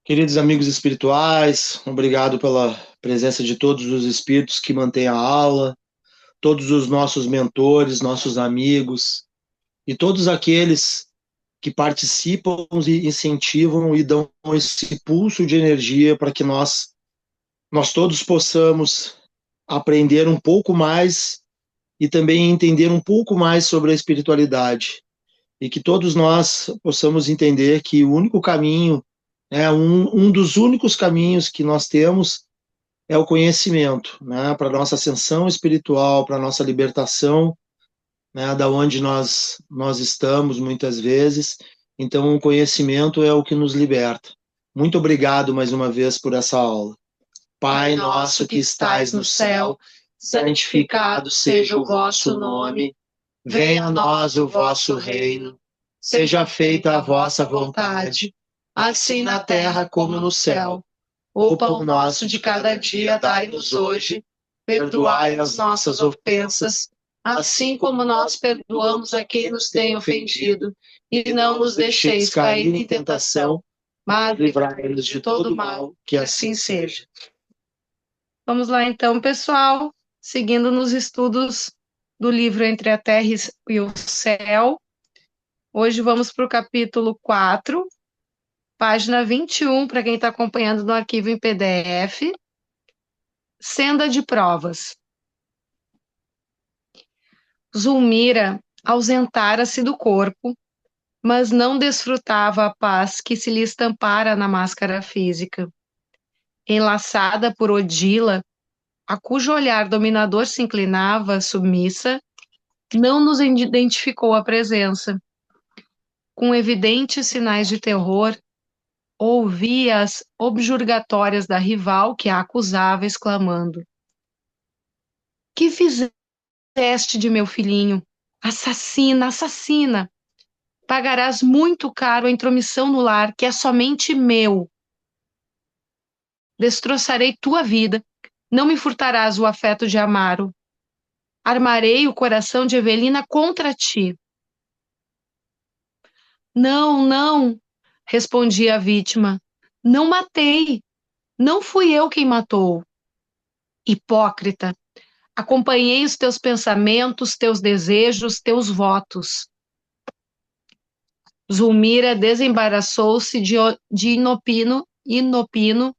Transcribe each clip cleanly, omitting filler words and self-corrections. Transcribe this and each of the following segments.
Queridos amigos espirituais, obrigado pela presença de todos os espíritos que mantêm a aula, todos os nossos mentores, nossos amigos e todos aqueles que participam e incentivam e dão esse pulso de energia para que nós todos possamos aprender um pouco mais e também entender um pouco mais sobre a espiritualidade e que todos nós possamos entender que o único caminho, um dos únicos caminhos que nós temos é o conhecimento, né, para nossa ascensão espiritual, para nossa libertação, né, da onde nós estamos muitas vezes. Então, o conhecimento é o que nos liberta. Muito obrigado mais uma vez por essa aula. Pai nosso que estais no céu, santificado seja o vosso nome. Venha a nós o vosso reino. Seja feita a vossa vontade, assim na terra como no céu. O pão nosso de cada dia dai-nos hoje. Perdoai as nossas ofensas, assim como nós perdoamos a quem nos tem ofendido. E não nos deixeis cair em tentação, mas livrai-nos de todo mal, que assim seja. Vamos lá então, pessoal, seguindo nos estudos do livro Entre a Terra e o Céu. Hoje vamos para o capítulo 4, página 21, para quem está acompanhando no arquivo em PDF. Senda de provas. Zulmira ausentara-se do corpo, mas não desfrutava a paz que se lhe estampara na máscara física. Enlaçada por Odila, a cujo olhar dominador se inclinava, submissa, não nos identificou a presença. Com evidentes sinais de terror, ouvia as objurgatórias da rival que a acusava, exclamando: Que fizeste de meu filhinho? Assassina, assassina! Pagarás muito caro a intromissão no lar, que é somente meu. Destroçarei tua vida, não me furtarás o afeto de Amaro. Armarei o coração de Evelina contra ti. Não, não, respondia a vítima. Não matei. Não fui eu quem matou. Hipócrita, acompanhei os teus pensamentos, teus desejos, teus votos. Zulmira desembaraçou-se de inopino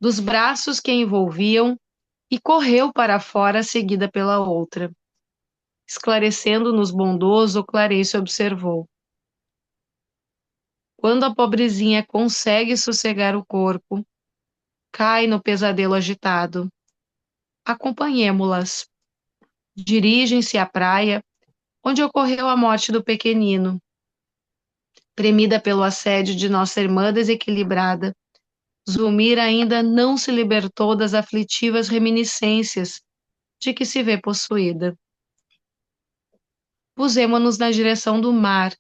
dos braços que a envolviam e correu para fora, seguida pela outra. Esclarecendo-nos bondoso, Clarice observou. Quando a pobrezinha consegue sossegar o corpo, cai no pesadelo agitado. Acompanhemo-las. Dirigem-se à praia, onde ocorreu a morte do pequenino. Premida pelo assédio de nossa irmã desequilibrada, Zulmira ainda não se libertou das aflitivas reminiscências de que se vê possuída. Pusemo-nos na direção do mar,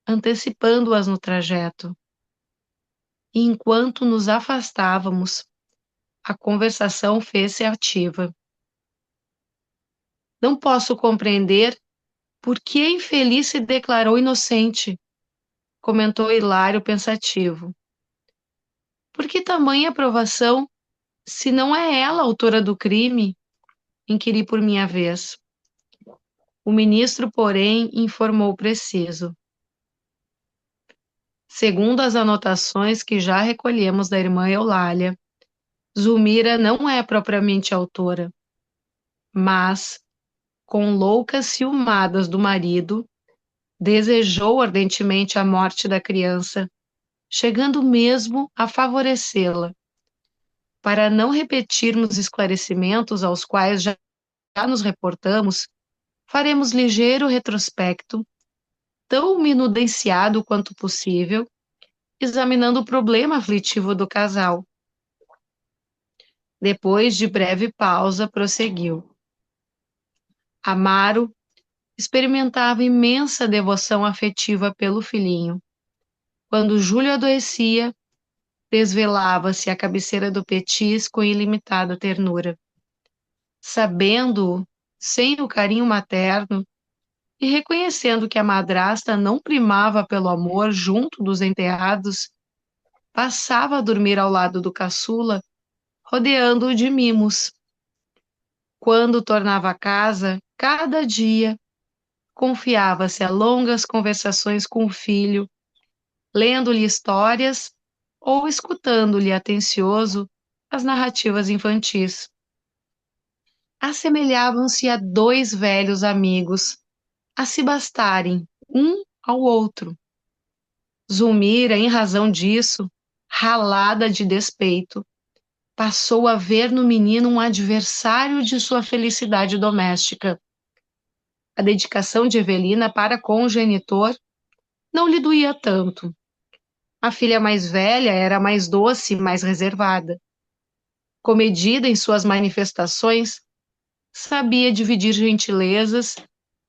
antecipando-as no trajeto. E enquanto nos afastávamos, a conversação fez-se ativa. Não posso compreender por que a infeliz se declarou inocente, comentou Hilário pensativo. Por que tamanha aprovação, se não é ela a autora do crime? Inquiri por minha vez. O ministro, porém, informou preciso. Segundo as anotações que já recolhemos da irmã Eulália, Zulmira não é propriamente autora, mas, com loucas ciumadas do marido, desejou ardentemente a morte da criança, chegando mesmo a favorecê-la. Para não repetirmos esclarecimentos aos quais já nos reportamos, faremos ligeiro retrospecto, tão minudenciado quanto possível, examinando o problema aflitivo do casal. Depois de breve pausa, prosseguiu. Amaro experimentava imensa devoção afetiva pelo filhinho. Quando Júlio adoecia, desvelava-se à cabeceira do Petis com ilimitada ternura. Sabendo-o, sem o carinho materno, e reconhecendo que a madrasta não primava pelo amor junto dos enterrados, passava a dormir ao lado do caçula, rodeando-o de mimos. Quando tornava a casa, cada dia, confiava-se a longas conversações com o filho, lendo-lhe histórias ou escutando-lhe atencioso as narrativas infantis. Assemelhavam-se a dois velhos amigos, a se bastarem um ao outro. Zulmira, em razão disso, ralada de despeito, passou a ver no menino um adversário de sua felicidade doméstica. A dedicação de Evelina para com o genitor não lhe doía tanto. A filha mais velha era mais doce e mais reservada. Comedida em suas manifestações, sabia dividir gentilezas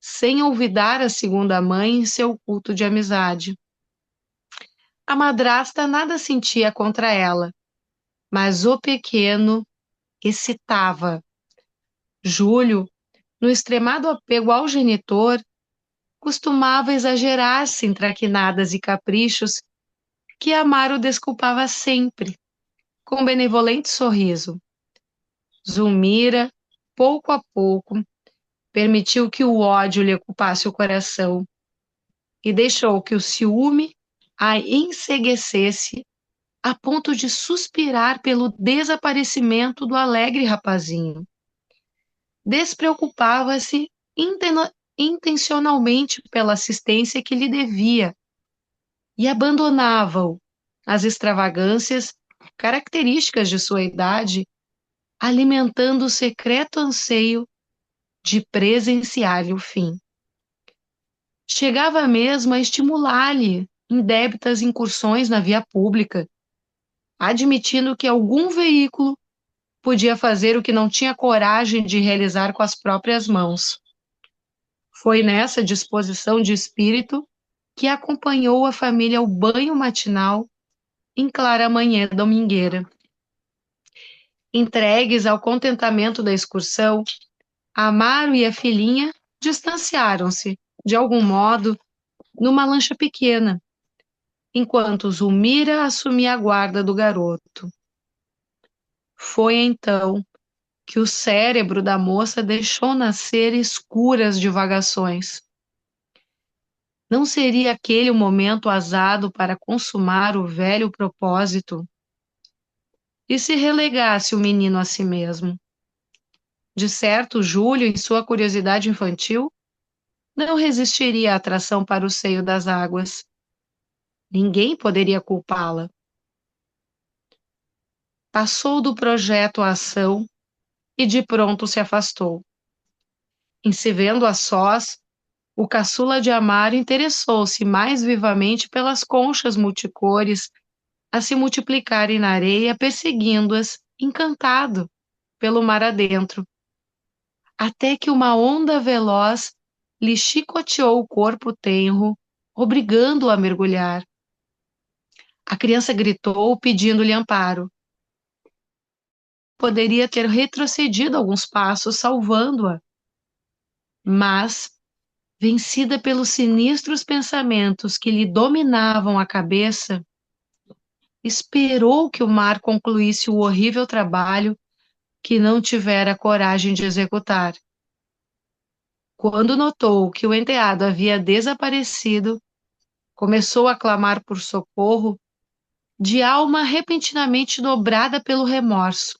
sem olvidar a segunda mãe em seu culto de amizade. A madrasta nada sentia contra ela, mas o pequeno excitava. Júlio, no extremado apego ao genitor, costumava exagerar-se em traquinadas e caprichos que Amaro desculpava sempre, com benevolente sorriso. Zulmira, pouco a pouco, permitiu que o ódio lhe ocupasse o coração e deixou que o ciúme a enceguecesse a ponto de suspirar pelo desaparecimento do alegre rapazinho. Despreocupava-se intencionalmente pela assistência que lhe devia e abandonava-o às extravagâncias características de sua idade, alimentando o secreto anseio de presenciar-lhe o fim. Chegava mesmo a estimular-lhe indébitas incursões na via pública, admitindo que algum veículo podia fazer o que não tinha coragem de realizar com as próprias mãos. Foi nessa disposição de espírito que acompanhou a família ao banho matinal em clara manhã domingueira. Entregues ao contentamento da excursão, Amaro e a filhinha distanciaram-se, de algum modo, numa lancha pequena, enquanto Zulmira assumia a guarda do garoto. Foi então que o cérebro da moça deixou nascer escuras divagações. Não seria aquele o momento azado para consumar o velho propósito? E se relegasse o menino a si mesmo? De certo, Júlio, em sua curiosidade infantil, não resistiria à atração para o seio das águas. Ninguém poderia culpá-la. Passou do projeto à ação e de pronto se afastou. Em se vendo a sós, o caçula de Amaro interessou-se mais vivamente pelas conchas multicores a se multiplicarem na areia, perseguindo-as, encantado, pelo mar adentro, até que uma onda veloz lhe chicoteou o corpo tenro, obrigando-o a mergulhar. A criança gritou, pedindo-lhe amparo. Poderia ter retrocedido alguns passos, salvando-a, mas, vencida pelos sinistros pensamentos que lhe dominavam a cabeça, esperou que o mar concluísse o horrível trabalho que não tivera coragem de executar. Quando notou que o enteado havia desaparecido, começou a clamar por socorro, de alma repentinamente dobrada pelo remorso.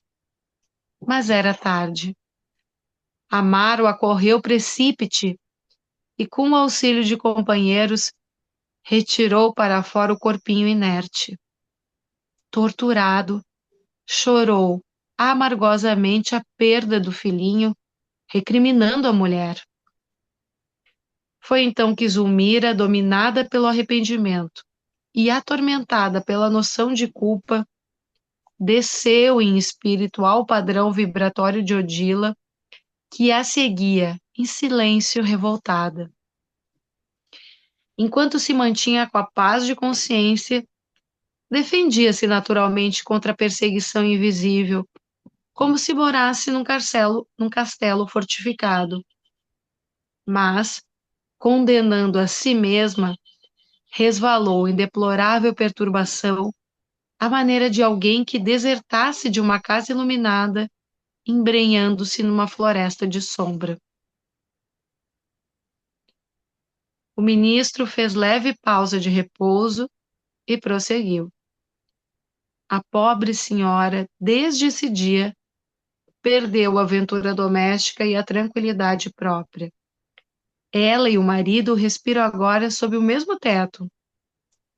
Mas era tarde. Amaro acorreu precípite e, com o auxílio de companheiros, retirou para fora o corpinho inerte. Torturado, chorou amargosamente a perda do filhinho, recriminando a mulher. Foi então que Zulmira, dominada pelo arrependimento e atormentada pela noção de culpa, desceu em espírito ao padrão vibratório de Odila, que a seguia em silêncio revoltada. Enquanto se mantinha com a paz de consciência, defendia-se naturalmente contra a perseguição invisível, como se morasse num castelo fortificado. Mas, condenando a si mesma, resvalou em deplorável perturbação à maneira de alguém que desertasse de uma casa iluminada, embrenhando-se numa floresta de sombra. O ministro fez leve pausa de repouso e prosseguiu. A pobre senhora, desde esse dia, perdeu a aventura doméstica e a tranquilidade própria. Ela e o marido respiram agora sob o mesmo teto,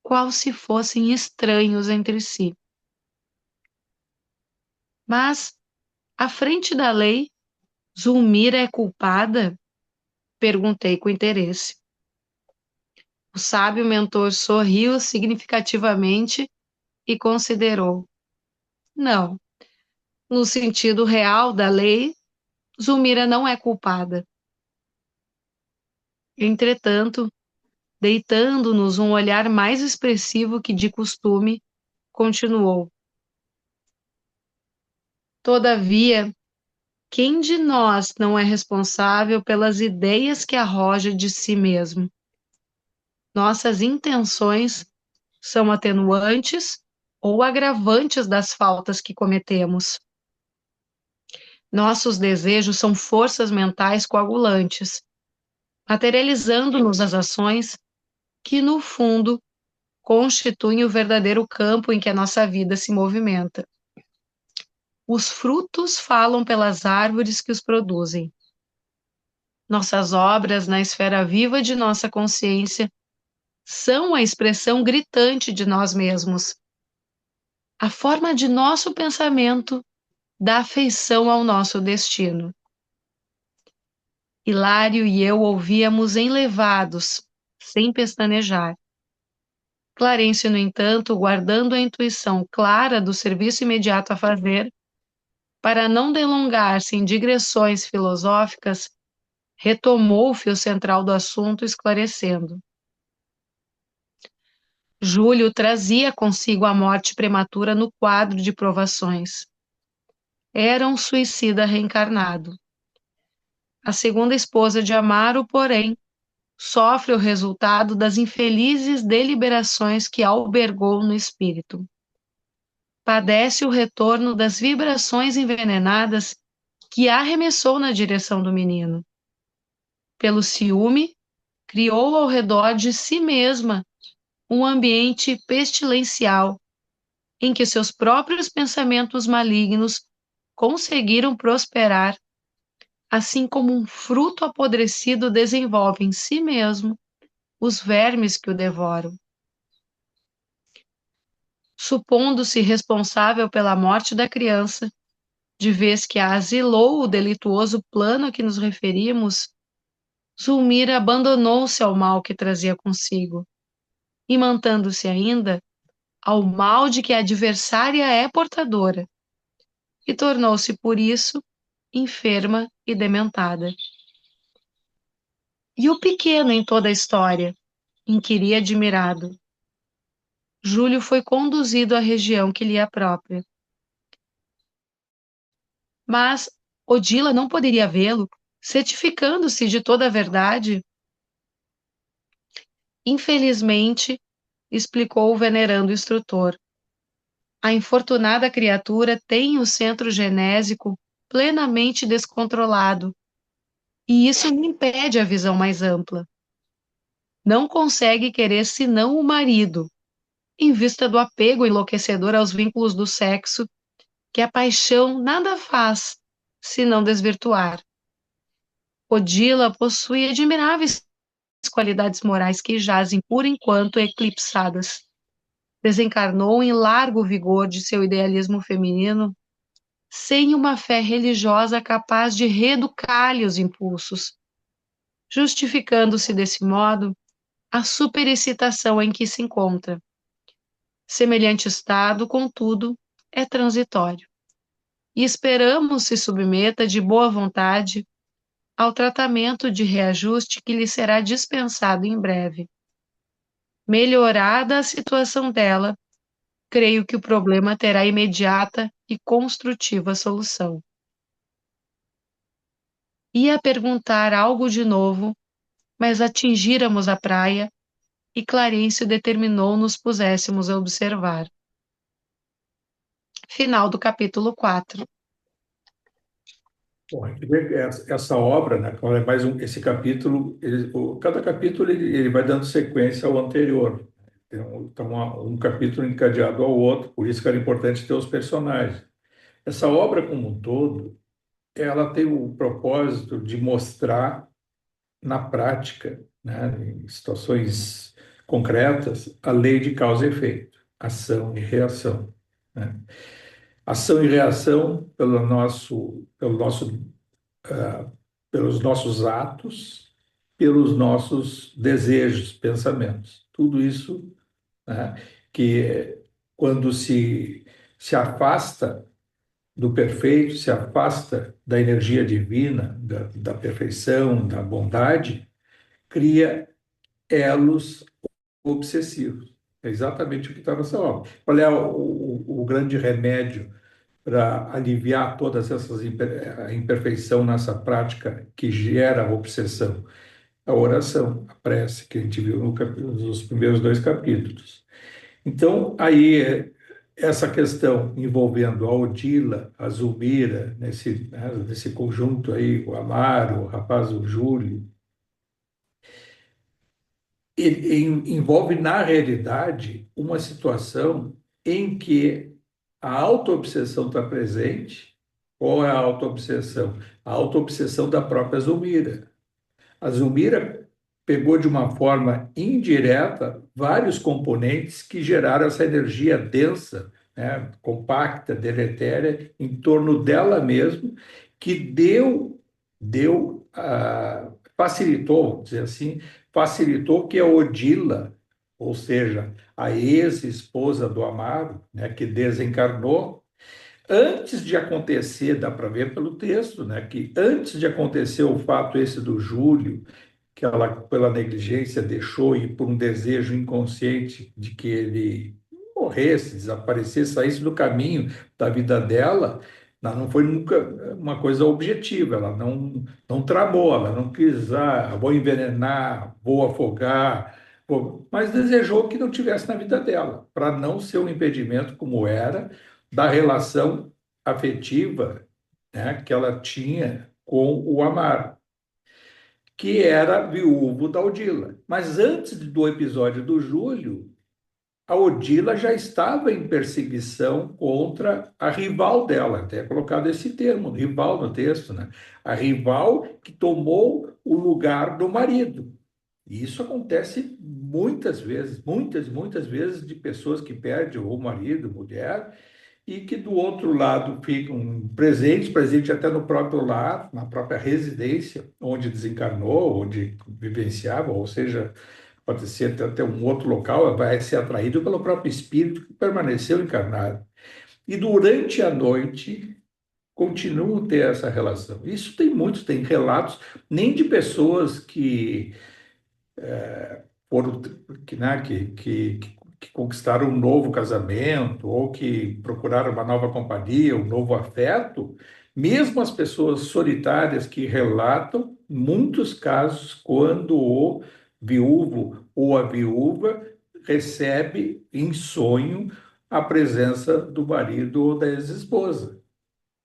qual se fossem estranhos entre si. Mas, à frente da lei, Zulmira é culpada? Perguntei com interesse. O sábio mentor sorriu significativamente e considerou. Não, no sentido real da lei, Zulmira não é culpada. Entretanto, deitando-nos um olhar mais expressivo que de costume, continuou. Todavia, quem de nós não é responsável pelas ideias que arroja de si mesmo? Nossas intenções são atenuantes ou agravantes das faltas que cometemos. Nossos desejos são forças mentais coagulantes, materializando-nos as ações que, no fundo, constituem o verdadeiro campo em que a nossa vida se movimenta. Os frutos falam pelas árvores que os produzem. Nossas obras na esfera viva de nossa consciência são a expressão gritante de nós mesmos. A forma de nosso pensamento dá feição ao nosso destino. Hilário e eu ouvíamos enlevados, sem pestanejar. Clarencio, no entanto, guardando a intuição clara do serviço imediato a fazer, para não delongar-se em digressões filosóficas, retomou o fio central do assunto, esclarecendo. Júlio trazia consigo a morte prematura no quadro de provações. Era um suicida reencarnado. A segunda esposa de Amaro, porém, sofre o resultado das infelizes deliberações que albergou no espírito. Padece o retorno das vibrações envenenadas que arremessou na direção do menino. Pelo ciúme, criou ao redor de si mesma um ambiente pestilencial em que seus próprios pensamentos malignos conseguiram prosperar, assim como um fruto apodrecido desenvolve em si mesmo os vermes que o devoram. Supondo-se responsável pela morte da criança, de vez que a asilou o delituoso plano a que nos referimos, Zulmira abandonou-se ao mal que trazia consigo, imantando-se ainda ao mal de que a adversária é portadora, e tornou-se, por isso, enferma e dementada. E o pequeno em toda a história? Inquiria admirado. Júlio foi conduzido à região que lhe é própria. Mas Odila não poderia vê-lo, certificando-se de toda a verdade? Infelizmente, explicou o venerando instrutor, a infortunada criatura tem o centro genésico plenamente descontrolado, e isso lhe impede a visão mais ampla. Não consegue querer senão o marido, em vista do apego enlouquecedor aos vínculos do sexo, que a paixão nada faz, senão desvirtuar. Odila possui admiráveis qualidades morais que jazem por enquanto eclipsadas. Desencarnou em largo vigor de seu idealismo feminino, sem uma fé religiosa capaz de reeducar-lhe os impulsos, justificando-se desse modo a superexcitação em que se encontra. Semelhante estado, contudo, é transitório, e esperamos se submeta de boa vontade ao tratamento de reajuste que lhe será dispensado em breve. Melhorada a situação dela, creio que o problema terá imediata e construtiva solução. Ia perguntar algo de novo, mas atingíramos a praia e Clarencio determinou nos puséssemos a observar. Final do capítulo 4. Bom, essa obra, né, qual é mais esse capítulo, cada capítulo ele vai dando sequência ao anterior. Então, um capítulo encadeado ao outro, por isso que era importante ter os personagens. Essa obra como um todo, ela tem o propósito de mostrar na prática, né, em situações concretas, a lei de causa e efeito, ação e reação, né? Ação e reação pelos nossos atos, pelos nossos desejos, pensamentos. Tudo isso, né, que quando se afasta do perfeito, se afasta da energia divina, da perfeição, da bondade, cria elos obsessivos. É exatamente o que está nessa obra. Qual é o grande remédio para aliviar todas essas a imperfeição nessa prática que gera a obsessão? A oração, a prece, que a gente viu nos primeiros dois capítulos. Então, aí, essa questão envolvendo a Odila, a Zulmira, nesse conjunto aí, o Amaro, o rapaz, o Júlio, envolve, na realidade, uma situação em que a autoobsessão está presente. Qual é a autoobsessão? A autoobsessão da própria Zulmira. A Zulmira pegou de uma forma indireta vários componentes que geraram essa energia densa, né, compacta, deletéria, em torno dela mesma, que facilitou, vamos dizer assim, facilitou que a Odila, ou seja, a ex-esposa do Amaro, né, que desencarnou, antes de acontecer, dá para ver pelo texto, né, que antes de acontecer o fato esse do Júlio, que ela, pela negligência, deixou e por um desejo inconsciente de que ele morresse, desaparecesse, saísse do caminho da vida dela, não foi nunca uma coisa objetiva, ela não tramou, ela não quis, vou envenenar, vou afogar, mas desejou que não tivesse na vida dela, para não ser um impedimento como era da relação afetiva, né, que ela tinha com o Amaro, que era viúvo da Odila. Mas antes do episódio do Júlio, a Odila já estava em perseguição contra a rival dela, até é colocado esse termo, rival no texto, né? A rival que tomou o lugar do marido. E isso acontece muitas vezes, muitas vezes, de pessoas que perdem o marido, mulher, e que do outro lado ficam presentes até no próprio lar, na própria residência, onde desencarnou, onde vivenciava, ou seja, pode ser até um outro local, vai ser atraído pelo próprio espírito que permaneceu encarnado. E durante a noite continuam a ter essa relação. Isso tem relatos, nem de pessoas que foram, né, que conquistaram um novo casamento ou que procuraram uma nova companhia, um novo afeto, mesmo as pessoas solitárias que relatam, muitos casos, quando o viúvo ou a viúva recebe em sonho a presença do marido ou da ex-esposa.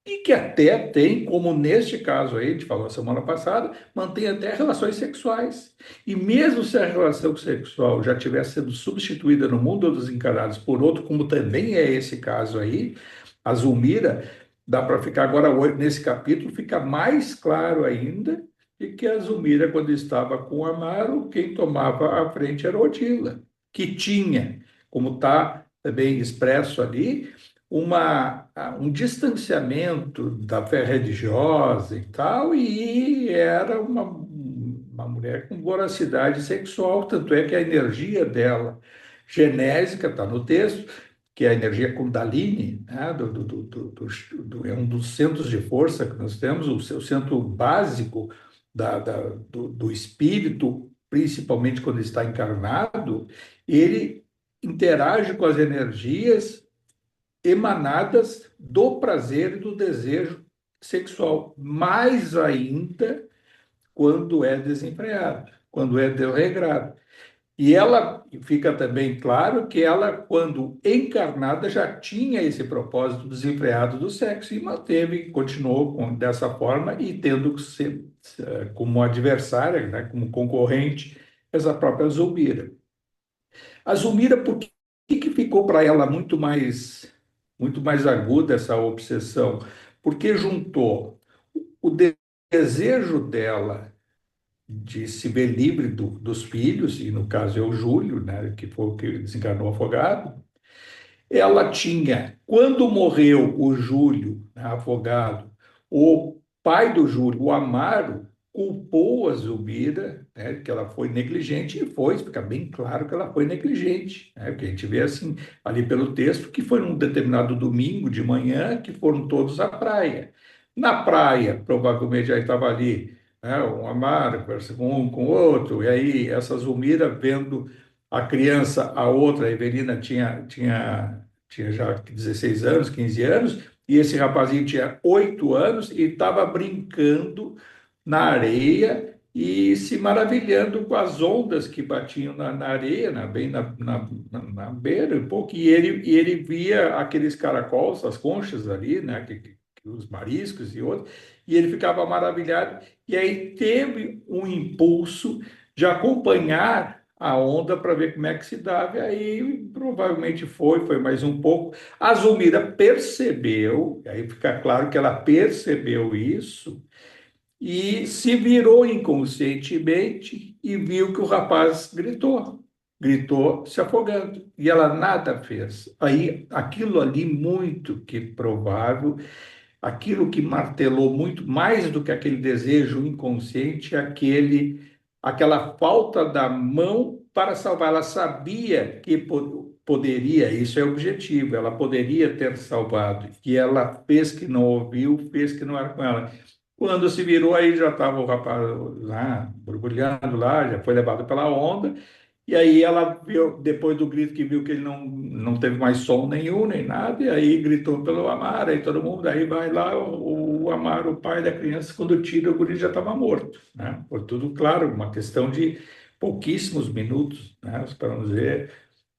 E que até tem, como neste caso aí, a gente falou semana passada, mantém até relações sexuais. E mesmo se a relação sexual já tivesse sido substituída no mundo dos encarnados por outro, como também é esse caso aí, a Zulmira, dá para ficar agora, nesse capítulo, fica mais claro ainda de que a Zulmira, quando estava com o Amaro, quem tomava a frente era Odila, que tinha, como está também expresso ali, um distanciamento da fé religiosa e tal, e era uma mulher com voracidade sexual, tanto é que a energia dela, genésica, está no texto, que é a energia Kundalini, né, é um dos centros de força que nós temos, o seu centro básico do espírito, principalmente quando está encarnado, ele interage com as energias emanadas do prazer e do desejo sexual, mais ainda quando é desenfreado, quando é desregrado. E ela fica também claro que ela, quando encarnada, já tinha esse propósito desenfreado do sexo e manteve, continuou dessa forma e tendo como adversária, né, como concorrente, essa própria Zulmira. A Zulmira, por que ficou para ela muito mais aguda essa obsessão? Porque juntou o desejo dela de se ver livre dos filhos, e no caso é o Júlio, né, que foi o que desencarnou afogado. Ela tinha, quando morreu o Júlio, né, afogado, o pai do Júlio, o Amaro, culpou a Zubira, né, que ela foi negligente, e foi, fica bem claro que ela foi negligente, né, porque a gente vê assim, ali pelo texto, que foi num determinado domingo de manhã que foram todos à praia. Na praia, provavelmente já estava ali, né, um Amaro, conversa com um, com o outro, e aí essa Zulmira vendo a criança, a outra, a Evelina, tinha já 16 anos, 15 anos, e esse rapazinho tinha 8 anos e estava brincando na areia e se maravilhando com as ondas que batiam na areia, bem na beira, um pouco, e ele via aqueles caracols, as conchas ali, né, os mariscos e outros, e ele ficava maravilhado, e aí teve um impulso de acompanhar a onda para ver como é que se dava, e aí provavelmente foi mais um pouco. A Zulmira percebeu, aí fica claro que ela percebeu isso, e se virou inconscientemente e viu que o rapaz gritou se afogando, e ela nada fez. Aí aquilo ali muito que provável, aquilo que martelou muito mais do que aquele desejo inconsciente, aquela falta da mão para salvar. Ela sabia que poderia, isso é objetivo, ela poderia ter salvado, e ela fez que não ouviu, fez que não era com ela. Quando se virou, aí já estava o rapaz lá, borbulhando lá, já foi levado pela onda, e aí ela viu, depois do grito que viu que ele não teve mais som nenhum, nem nada, e aí gritou pelo Amaro, aí todo mundo, aí vai lá o Amaro, o pai da criança, quando tira o guri já estava morto, né? Por tudo claro, uma questão de pouquíssimos minutos, né? Para não dizer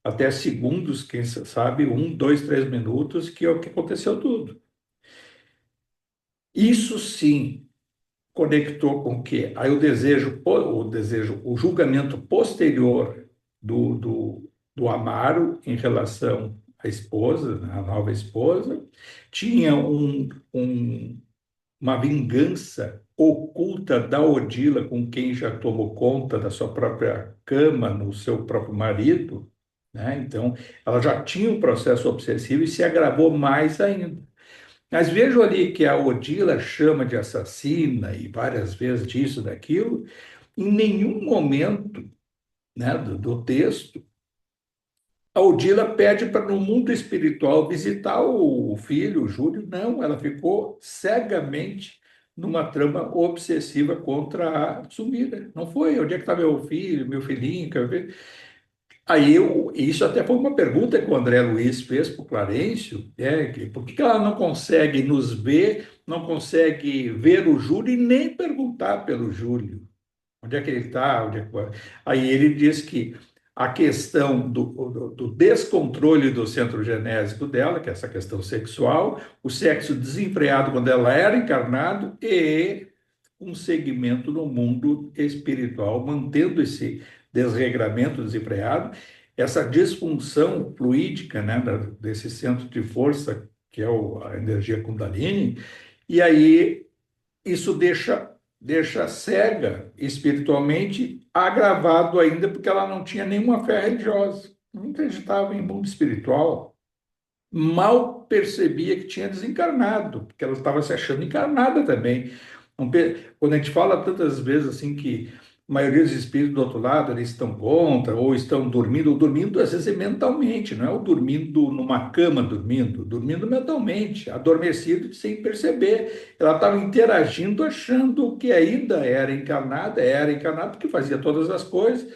até segundos, quem sabe, 1, 2, 3 minutos, que é o que aconteceu tudo. Isso sim conectou com o quê? Aí o julgamento posterior do Amaro em relação à esposa, né, à nova esposa, tinha uma vingança oculta da Odila com quem já tomou conta da sua própria cama, no seu próprio marido, né? Então, ela já tinha um processo obsessivo e se agravou mais ainda. Mas vejo ali que a Odila chama de assassina e várias vezes disso, daquilo, em nenhum momento, né, do texto, a Odila pede para no mundo espiritual visitar o filho, o Júlio. Não, ela ficou cegamente numa trama obsessiva contra a Sumira. Não foi, onde é que está meu filho, meu filhinho, quer ver? Isso até foi uma pergunta que o André Luiz fez para o Clarencio, por que ela não consegue nos ver, não consegue ver o Júlio e nem perguntar pelo Júlio, onde é que ele está, Aí ele diz que a questão do descontrole do centro genésico dela, que é essa questão sexual, o sexo desenfreado quando ela era encarnado e um segmento no mundo espiritual, mantendo esse desregramento desenfreado, essa disfunção fluídica, né, desse centro de força, que é a energia Kundalini, e aí isso deixa cega espiritualmente, agravado ainda porque ela não tinha nenhuma fé religiosa, não acreditava em mundo espiritual, mal percebia que tinha desencarnado, porque ela estava se achando encarnada também. Quando a gente fala tantas vezes assim que a maioria dos espíritos do outro lado eles estão contra, ou estão dormindo, ou dormindo às vezes é mentalmente, não é o dormindo numa cama dormindo mentalmente, adormecido sem perceber. Ela estava interagindo achando que ainda era encarnada porque fazia todas as coisas,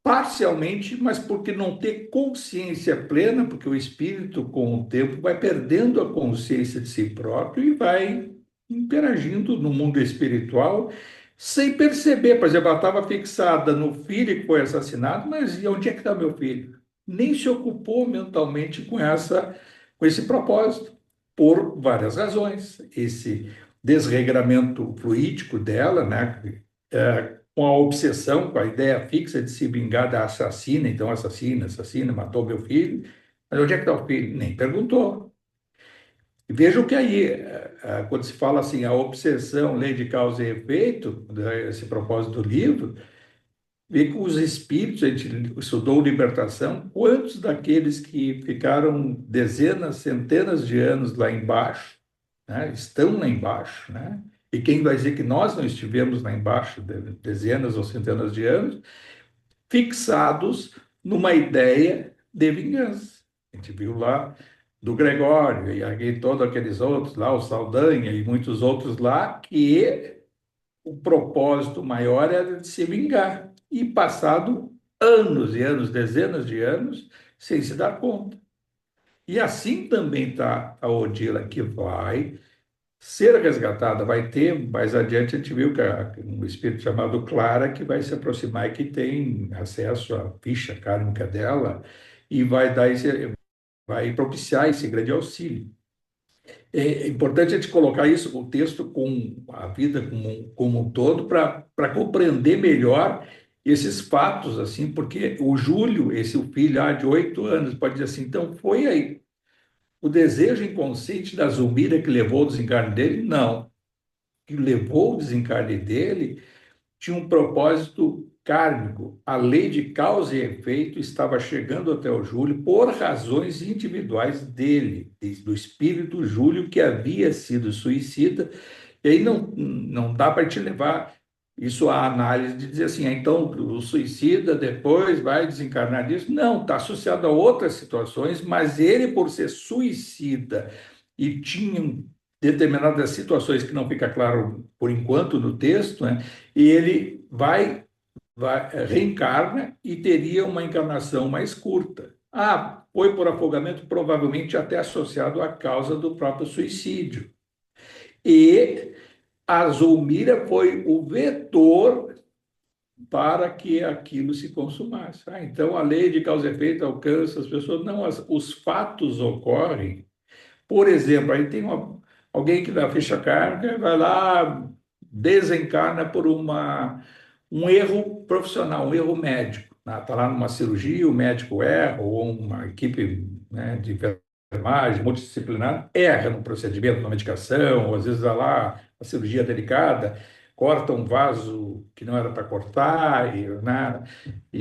parcialmente, mas porque não ter consciência plena, porque o espírito, com o tempo, vai perdendo a consciência de si próprio e vai interagindo no mundo espiritual sem perceber. Por exemplo, ela estava fixada no filho que foi assassinado, mas e onde é que está meu filho? Nem se ocupou mentalmente com esse propósito, por várias razões. Esse desregramento fluídico dela, né, com a obsessão, com a ideia fixa de se vingar da assassina, então assassina, assassina, matou meu filho, mas onde é que está o filho? Nem perguntou. E vejam que aí, quando se fala assim, a obsessão, lei de causa e efeito, né, esse propósito do livro, vê que os espíritos, a gente estudou libertação, quantos daqueles que ficaram dezenas, centenas de anos lá embaixo, né, estão lá embaixo, né? E quem vai dizer que nós não estivemos lá embaixo dezenas ou centenas de anos, fixados numa ideia de vingança. A gente viu lá do Gregório e aí todos aqueles outros lá, o Saldanha e muitos outros lá, que o propósito maior era de se vingar. E passado anos e anos, dezenas de anos, sem se dar conta. E assim também está a Odila, que vai ser resgatada. Vai ter, mais adiante, a gente viu que um espírito chamado Clara, que vai se aproximar e que tem acesso à ficha kármica dela, e vai dar vai propiciar esse grande auxílio. É importante a gente colocar isso, o texto com a vida como um todo, para compreender melhor esses fatos, assim, porque o Júlio, esse o filho de 8 anos, pode dizer assim, então foi aí o desejo inconsciente da Zulmira que levou ao desencarne dele? Não. O que levou ao desencarne dele tinha um propósito kármico. A lei de causa e efeito estava chegando até o Júlio por razões individuais dele, do espírito Júlio, que havia sido suicida. E aí não dá para te levar isso à análise de dizer assim, então o suicida depois vai desencarnar disso. Não, está associado a outras situações, mas ele, por ser suicida e tinha determinadas situações que não fica claro por enquanto no texto, né? E ele reencarna e teria uma encarnação mais curta. Foi por afogamento, provavelmente até associado à causa do próprio suicídio. E a Zulmira foi o vetor para que aquilo se consumasse. Então, a lei de causa e efeito alcança as pessoas. Não, os fatos ocorrem. Por exemplo, aí tem alguém que dá ficha kármica, vai lá, desencarna por um erro profissional, um erro médico. Está lá numa cirurgia, o médico erra, ou uma equipe, né, de enfermagem multidisciplinar erra no procedimento, na medicação, ou às vezes vai lá, a cirurgia é delicada, corta um vaso que não era para cortar, né,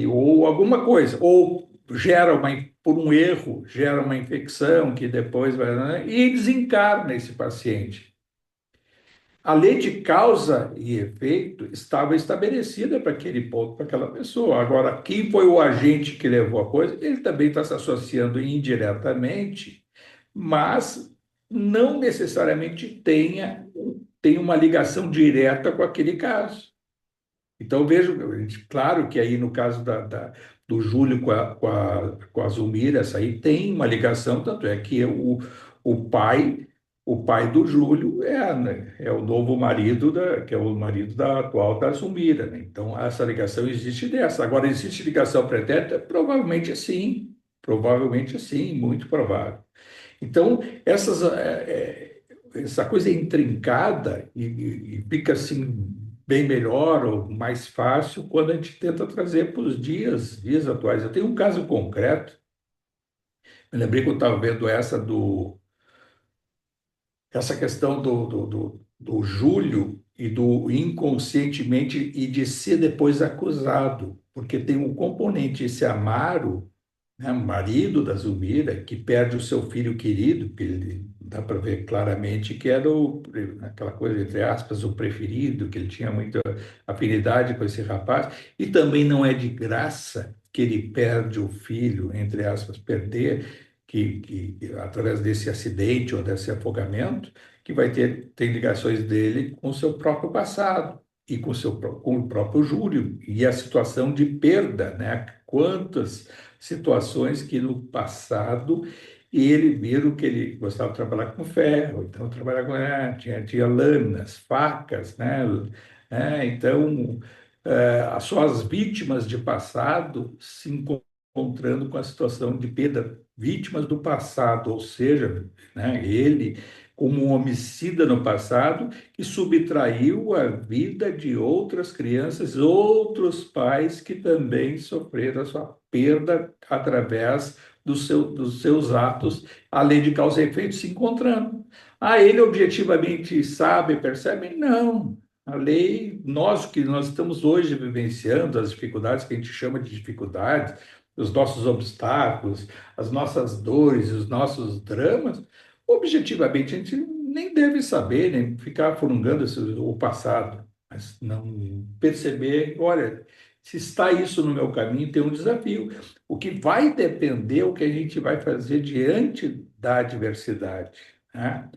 ou alguma coisa, ou gera por um erro, gera uma infecção que depois vai, né, e desencarna esse paciente. A lei de causa e efeito estava estabelecida para aquele ponto, para aquela pessoa. Agora, quem foi o agente que levou a coisa, ele também está se associando indiretamente, mas não necessariamente tem uma ligação direta com aquele caso. Então, vejo, claro que aí no caso do Júlio com a Zulmira, essa aí tem uma ligação, tanto é que o pai, o pai do Júlio né, é o novo marido, que é o marido da atual da Zulmira, né? Então, essa ligação existe dessa. Agora, existe ligação pretérita? Provavelmente sim, muito provável. Então, essa coisa é intrincada e fica assim bem melhor ou mais fácil quando a gente tenta trazer para os dias atuais. Eu tenho um caso concreto, me lembrei que eu estava vendo essa questão do Júlio e do inconscientemente e de ser depois acusado, porque tem um componente, esse Amaro, né, marido da Zulmira, que perde o seu filho querido, que dá para ver claramente que era aquela coisa, entre aspas, o preferido, que ele tinha muita afinidade com esse rapaz, e também não é de graça que ele perde o filho, entre aspas, perder, através desse acidente ou desse afogamento, que tem ligações dele com o seu próprio passado e com o próprio Júlio, e a situação de perda, né? Quantas situações que no passado ele viram que ele gostava de trabalhar com ferro, então trabalhar tinha lâminas, facas, né? Então, só as vítimas de passado se encontrando com a situação de perda, vítimas do passado, ou seja, né, ele como um homicida no passado que subtraiu a vida de outras crianças, outros pais que também sofreram a sua perda através dos seus atos, a lei de causa e efeito se encontrando. Ele objetivamente sabe, percebe? Não. A lei, nós que nós estamos hoje vivenciando as dificuldades que a gente chama de dificuldades, os nossos obstáculos, as nossas dores, os nossos dramas, objetivamente a gente nem deve saber, nem ficar furungando o passado, mas não perceber, olha, se está isso no meu caminho, tem um desafio. O que vai depender é o que a gente vai fazer diante da adversidade, né?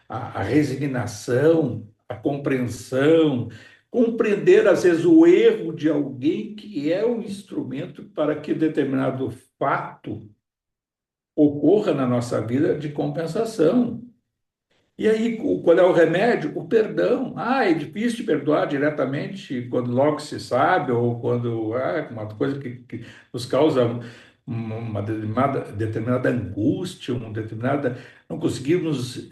A resignação, a compreensão, compreender, às vezes, o erro de alguém que é um instrumento para que determinado fato ocorra na nossa vida de compensação. E aí, qual é o remédio? O perdão. É difícil de perdoar diretamente quando logo se sabe, ou quando uma coisa que nos causa uma determinada angústia, uma determinada. Não conseguimos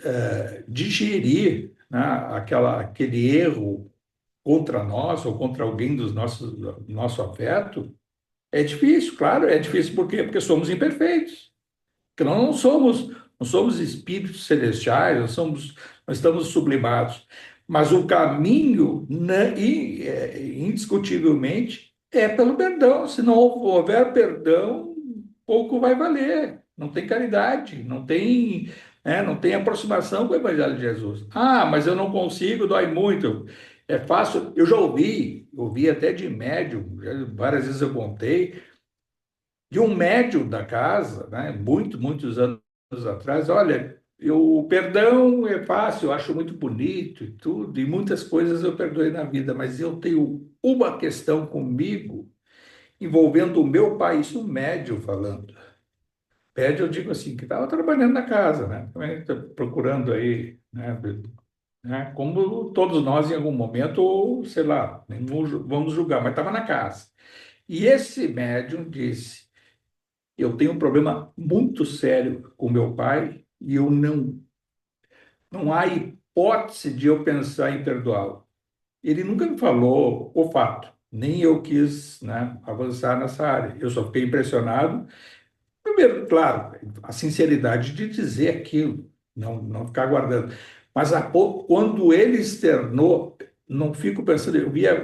digerir, né, aquele erro contra nós ou contra alguém do nosso afeto. É difícil, claro, é difícil por quê? Porque somos imperfeitos. Porque nós não somos espíritos celestiais, nós estamos sublimados. Mas o caminho, né, indiscutivelmente, é pelo perdão. Se não houver perdão, pouco vai valer. Não tem caridade, não tem aproximação com o Evangelho de Jesus. Mas eu não consigo, dói muito. É fácil. Eu já ouvi até de médium, várias vezes eu contei, de um médium da casa, né, muitos anos atrás, olha, o perdão é fácil, eu acho muito bonito e tudo, e muitas coisas eu perdoei na vida, mas eu tenho uma questão comigo envolvendo o meu pai, isso um médium falando. Médium, eu digo assim, que estava trabalhando na casa, né, também tá procurando aí, né, como todos nós em algum momento, ou sei lá, nem vamos julgar, mas estava na casa. E esse médium disse: eu tenho um problema muito sério com meu pai e eu não há hipótese de eu pensar em perdoá-lo. Ele nunca me falou o fato, nem eu quis, né, avançar nessa área. Eu só fiquei impressionado, primeiro, claro, a sinceridade de dizer aquilo, não ficar guardando. Mas quando ele externou, não fico pensando, eu via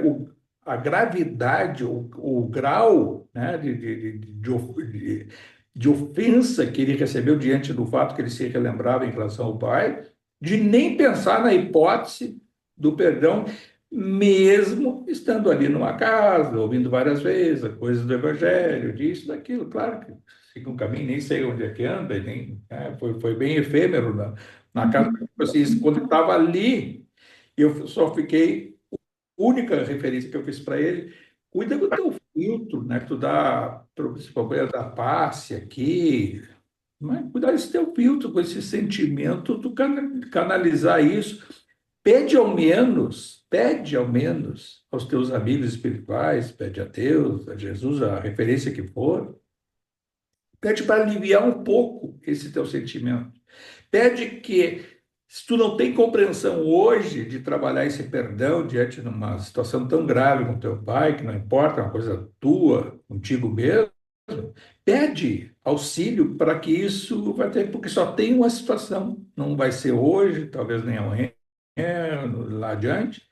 a gravidade, o grau, né, de ofensa que ele recebeu diante do fato que ele se relembrava em relação ao pai, de nem pensar na hipótese do perdão, mesmo estando ali numa casa, ouvindo várias vezes coisas do Evangelho, disso, daquilo. Claro que siga um caminho, nem sei onde é que anda, nem, foi bem efêmero na casa. Assim, quando estava ali, eu só fiquei, única referência que eu fiz para ele: cuida do teu filtro, né? Que tu dá esse problema da passe aqui, mas cuidar desse teu filtro, com esse sentimento, tu canalizar isso. Pede ao menos aos teus amigos espirituais, pede a Deus, a Jesus, a referência que for, pede para aliviar um pouco esse teu sentimento. Pede que, se tu não tem compreensão hoje de trabalhar esse perdão diante de uma situação tão grave com teu pai, que não importa, é uma coisa tua, contigo mesmo, pede auxílio para que isso vai ter, porque só tem uma situação, não vai ser hoje, talvez nem amanhã, lá adiante.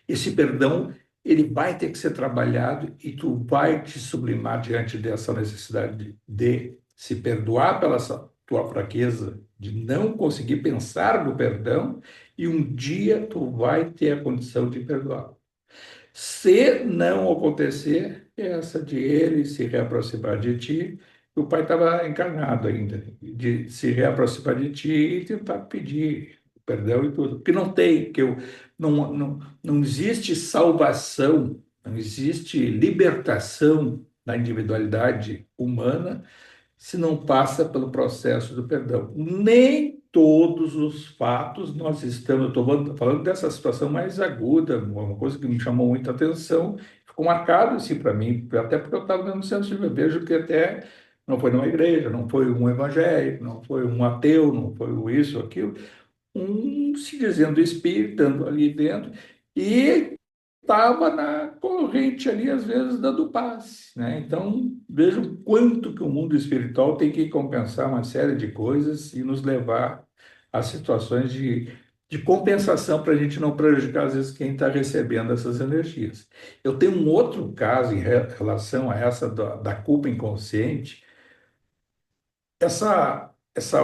Esse perdão, ele vai ter que ser trabalhado e tu vai te sublimar diante dessa necessidade de se perdoar pela tua fraqueza, de não conseguir pensar no perdão, e um dia tu vai ter a condição de perdoar. Se não acontecer, é essa de ele se reaproximar de ti, o pai estava encarnado ainda, de se reaproximar de ti e tentar pedir perdão e tudo. Porque não tem, não existe salvação, não existe libertação da individualidade humana se não passa pelo processo do perdão. Nem todos os fatos nós estamos, estou falando dessa situação mais aguda, uma coisa que me chamou muita atenção, ficou marcado assim para mim, até porque eu estava no centro de ver, vejo que até não foi numa igreja, não foi um evangélico, não foi um ateu, não foi o isso, aquilo, um se dizendo espírita, estando ali dentro, e estava na corrente ali, às vezes, dando paz, né? Então, veja o quanto que o mundo espiritual tem que compensar uma série de coisas e nos levar a situações de compensação para a gente não prejudicar, às vezes, quem está recebendo essas energias. Eu tenho um outro caso em relação a essa da culpa inconsciente. Essa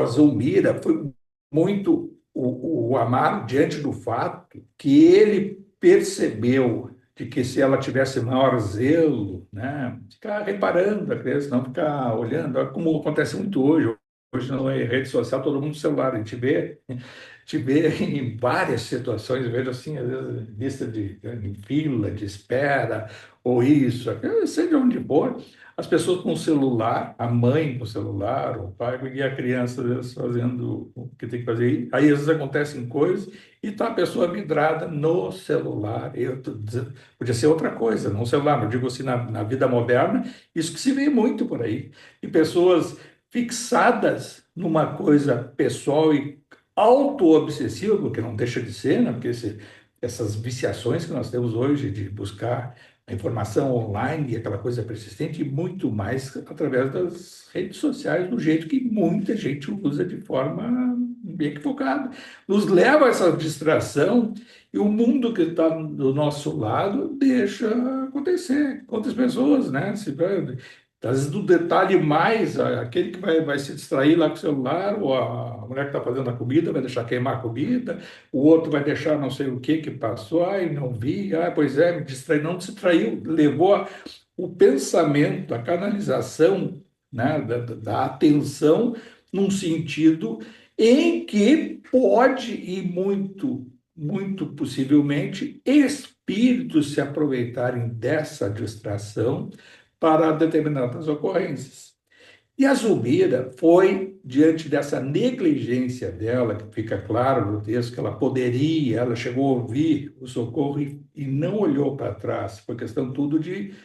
Zulmira foi muito o Amaro diante do fato que ele percebeu de que se ela tivesse maior zelo, né, ficar reparando a criança, não ficar olhando, olha como acontece muito hoje. Hoje não é rede social, todo mundo no celular, a gente vê te vê em várias situações, eu vejo assim, às vezes, lista em fila, de espera, ou isso, aquilo, seja onde for, as pessoas com o celular, a mãe com o celular, o pai, e a criança, às vezes, fazendo o que tem que fazer. Aí, às vezes, acontecem coisas e está a pessoa vidrada no celular. Eu tô dizendo, podia ser outra coisa, não celular, não digo assim, na vida moderna, isso que se vê muito por aí. E pessoas fixadas numa coisa pessoal e auto-obsessiva, porque não deixa de ser, né? Porque essas viciações que nós temos hoje de buscar a informação online e aquela coisa persistente, e muito mais através das redes sociais, do jeito que muita gente usa de forma bem equivocada. Nos leva a essa distração e o mundo que está do nosso lado deixa acontecer. Quantas pessoas, né? Às vezes, do detalhe mais, aquele que vai se distrair lá com o celular, ou a mulher que está fazendo a comida vai deixar queimar a comida, o outro vai deixar não sei o que passou, ai, não vi, ah, pois é, me distraí, não se distraiu, levou o pensamento, a canalização, né, da atenção num sentido em que pode e muito, muito possivelmente espíritos se aproveitarem dessa distração para determinadas ocorrências. E a Zulmira foi, diante dessa negligência dela, que fica claro no texto que ela poderia, ela chegou a ouvir o socorro e não olhou para trás, foi questão tudo de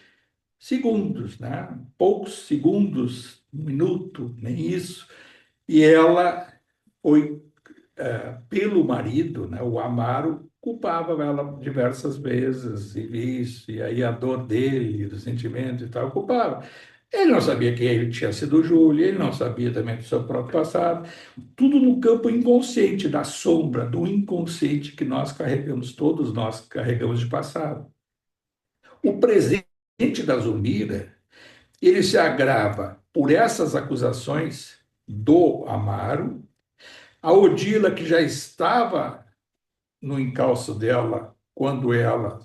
segundos, né? Poucos segundos, um minuto, nem isso. E ela foi, pelo marido, né, o Amaro, culpava ela diversas vezes, e isso, e aí a dor dele, do sentimento e tal, culpava. Ele não sabia que ele tinha sido o Júlio, ele não sabia também do seu próprio passado, tudo no campo inconsciente, da sombra, do inconsciente que nós carregamos, todos nós carregamos de passado. O presente da Zulmira, ele se agrava por essas acusações do Amaro, a Odila, que já estava no encalço dela quando ela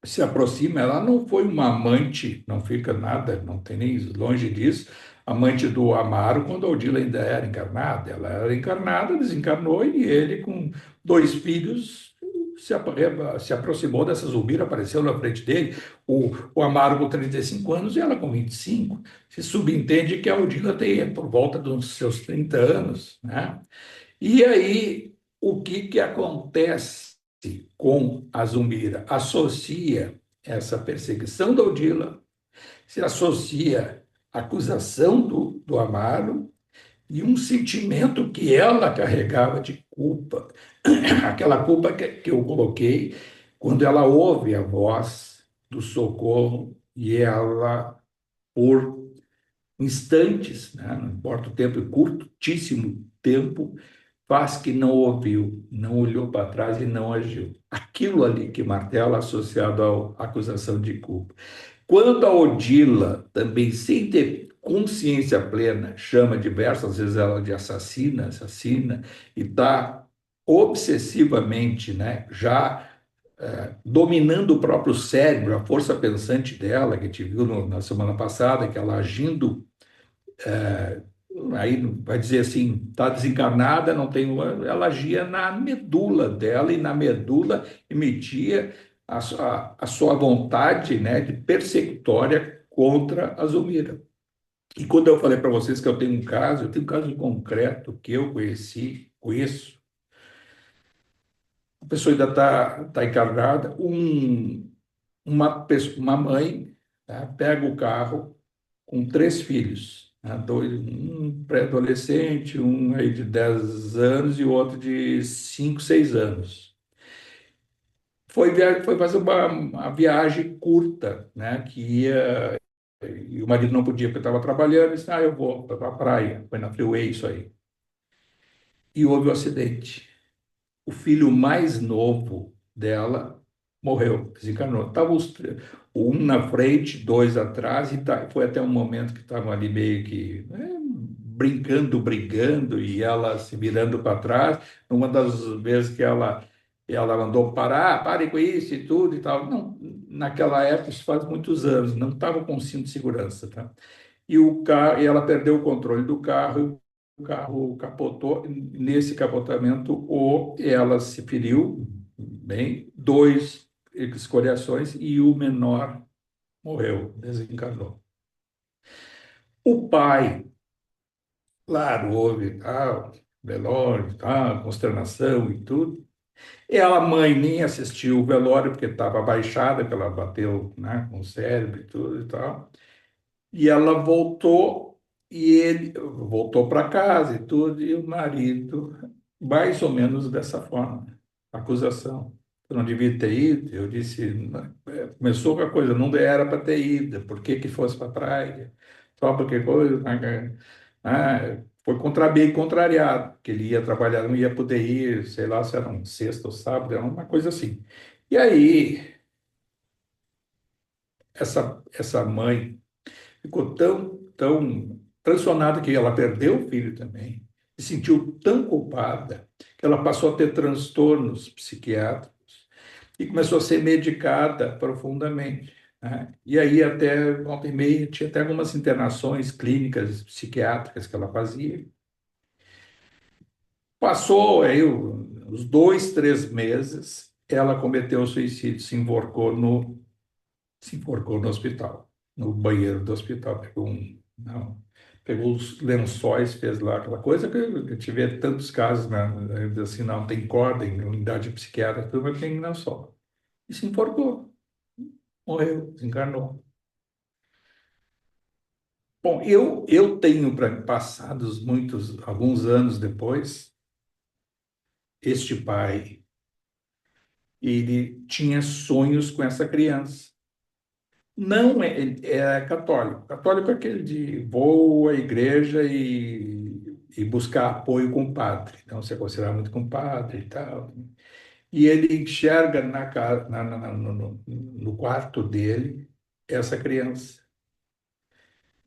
se aproxima, ela não foi uma amante, não fica nada, não tem nem longe disso, amante do Amaro quando a Odila ainda era encarnada. Ela era encarnada, desencarnou e ele, com dois filhos, se aproximou dessa Zulmira, apareceu na frente dele, o Amaro com 35 anos e ela com 25. Se subentende que a Odila tem por volta dos seus 30 anos, né? E aí, o que acontece com a Zulmira? Associa essa perseguição da Odila, se associa à acusação do Amaro e um sentimento que ela carregava de culpa, aquela culpa que eu coloquei quando ela ouve a voz do socorro e ela, por instantes, né, não importa o tempo, curtíssimo tempo, faz que não ouviu, não olhou para trás e não agiu. Aquilo ali que martela associado à acusação de culpa. Quando a Odila, também sem ter consciência plena, chama diversas vezes ela de assassina, assassina, e está obsessivamente, né, já dominando o próprio cérebro, a força pensante dela, que a gente viu na semana passada, que ela agindo, aí vai dizer assim, está desencarnada, não tem, ela agia na medula dela e na medula emitia a sua vontade, né, de persecutória contra a Zulmira. E quando eu falei para vocês que eu tenho um caso concreto que eu conheço, a pessoa ainda tá encarnada, uma mãe, tá, pega o carro com três filhos, né, dois, um pré-adolescente, um aí de 10 anos e o outro de 5 6 anos. Foi fazer uma viagem curta, né, que ia, e o marido não podia porque estava trabalhando, e disse, eu vou para a praia, foi na Freeway isso aí. E houve um acidente. O filho mais novo dela morreu, desencarnou. Um na frente, dois atrás, e foi até um momento que estavam ali meio que brincando, brigando, e ela se virando para trás. Uma das vezes que ela mandou parar, pare com isso e tudo e tal. Não, naquela época, isso faz muitos anos, não estava com cinto de segurança, tá? E ela perdeu o controle do carro, e o carro capotou. Nesse capotamento, ela se feriu bem, dois escoriações e o menor morreu, desencarnou. O pai, claro, houve velório, consternação e tudo. E a mãe nem assistiu o velório porque estava abaixada, porque ela bateu, né, com o cérebro e tudo e tal. E ela voltou e ele voltou para casa e tudo, e o marido, mais ou menos dessa forma, acusação. Eu não devia ter ido. Eu disse, começou com a coisa, não era para ter ido, por que que fosse para a praia? Só porque coisa, foi bem contrariado, que ele ia trabalhar, não ia poder ir, sei lá se era um sexta ou sábado, era uma coisa assim. E aí, essa mãe ficou tão transtornada que ela perdeu o filho também, se sentiu tão culpada que ela passou a ter transtornos psiquiátricos e começou a ser medicada profundamente, né? E aí até volta e meia tinha até algumas internações clínicas psiquiátricas que ela fazia. Passou aí uns 2, 3 meses, ela cometeu o suicídio, se enforcou no hospital, no banheiro do hospital. Não, pegou os lençóis, fez lá aquela coisa que eu tive tantos casos, né? Assim, não tem corda em unidade psiquiátrica, tudo, mas tem lençol. E se enforcou, morreu, desencarnou. Bom, eu tenho passados alguns anos depois, este pai, ele tinha sonhos com essa criança. Não é, ele é católico. Católico é aquele de vou à igreja e buscar apoio com o padre. Então, você considera muito com o padre e tal. E ele enxerga no quarto dele essa criança.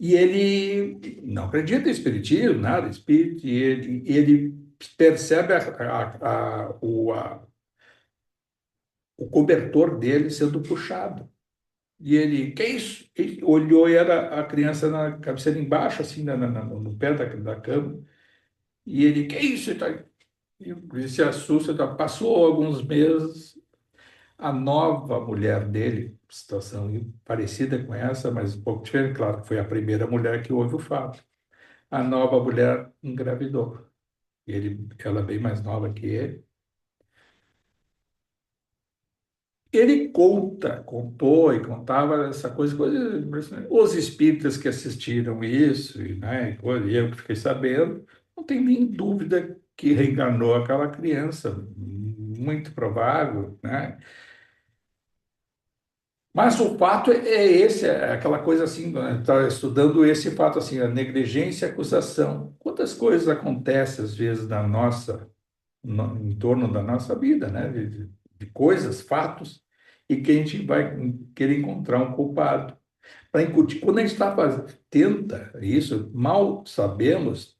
E ele não acredita em espiritismo, nada, espírito, e ele percebe o cobertor dele sendo puxado. E ele, que é isso? Ele olhou e era a criança na cabeceira embaixo, assim, no pé da cama. E ele, que é isso? E ele se assusta. Tá? Passou alguns meses, a nova mulher dele, situação parecida com essa, mas um pouco diferente, claro, foi a primeira mulher que houve o fato. A nova mulher engravidou. Ela é bem mais nova que ele. Ele contou e contava essa coisa impressionante. Os espíritas que assistiram isso, e eu que fiquei sabendo, não tem nem dúvida que reencarnou aquela criança, muito provável, né? Mas o fato é esse, é aquela coisa assim, está estudando esse fato assim, a negligência e a acusação. Quantas coisas acontecem às vezes em torno da nossa vida, né? De coisas, fatos, e que a gente vai querer encontrar um culpado. Para incutir, quando a gente tenta isso, mal sabemos,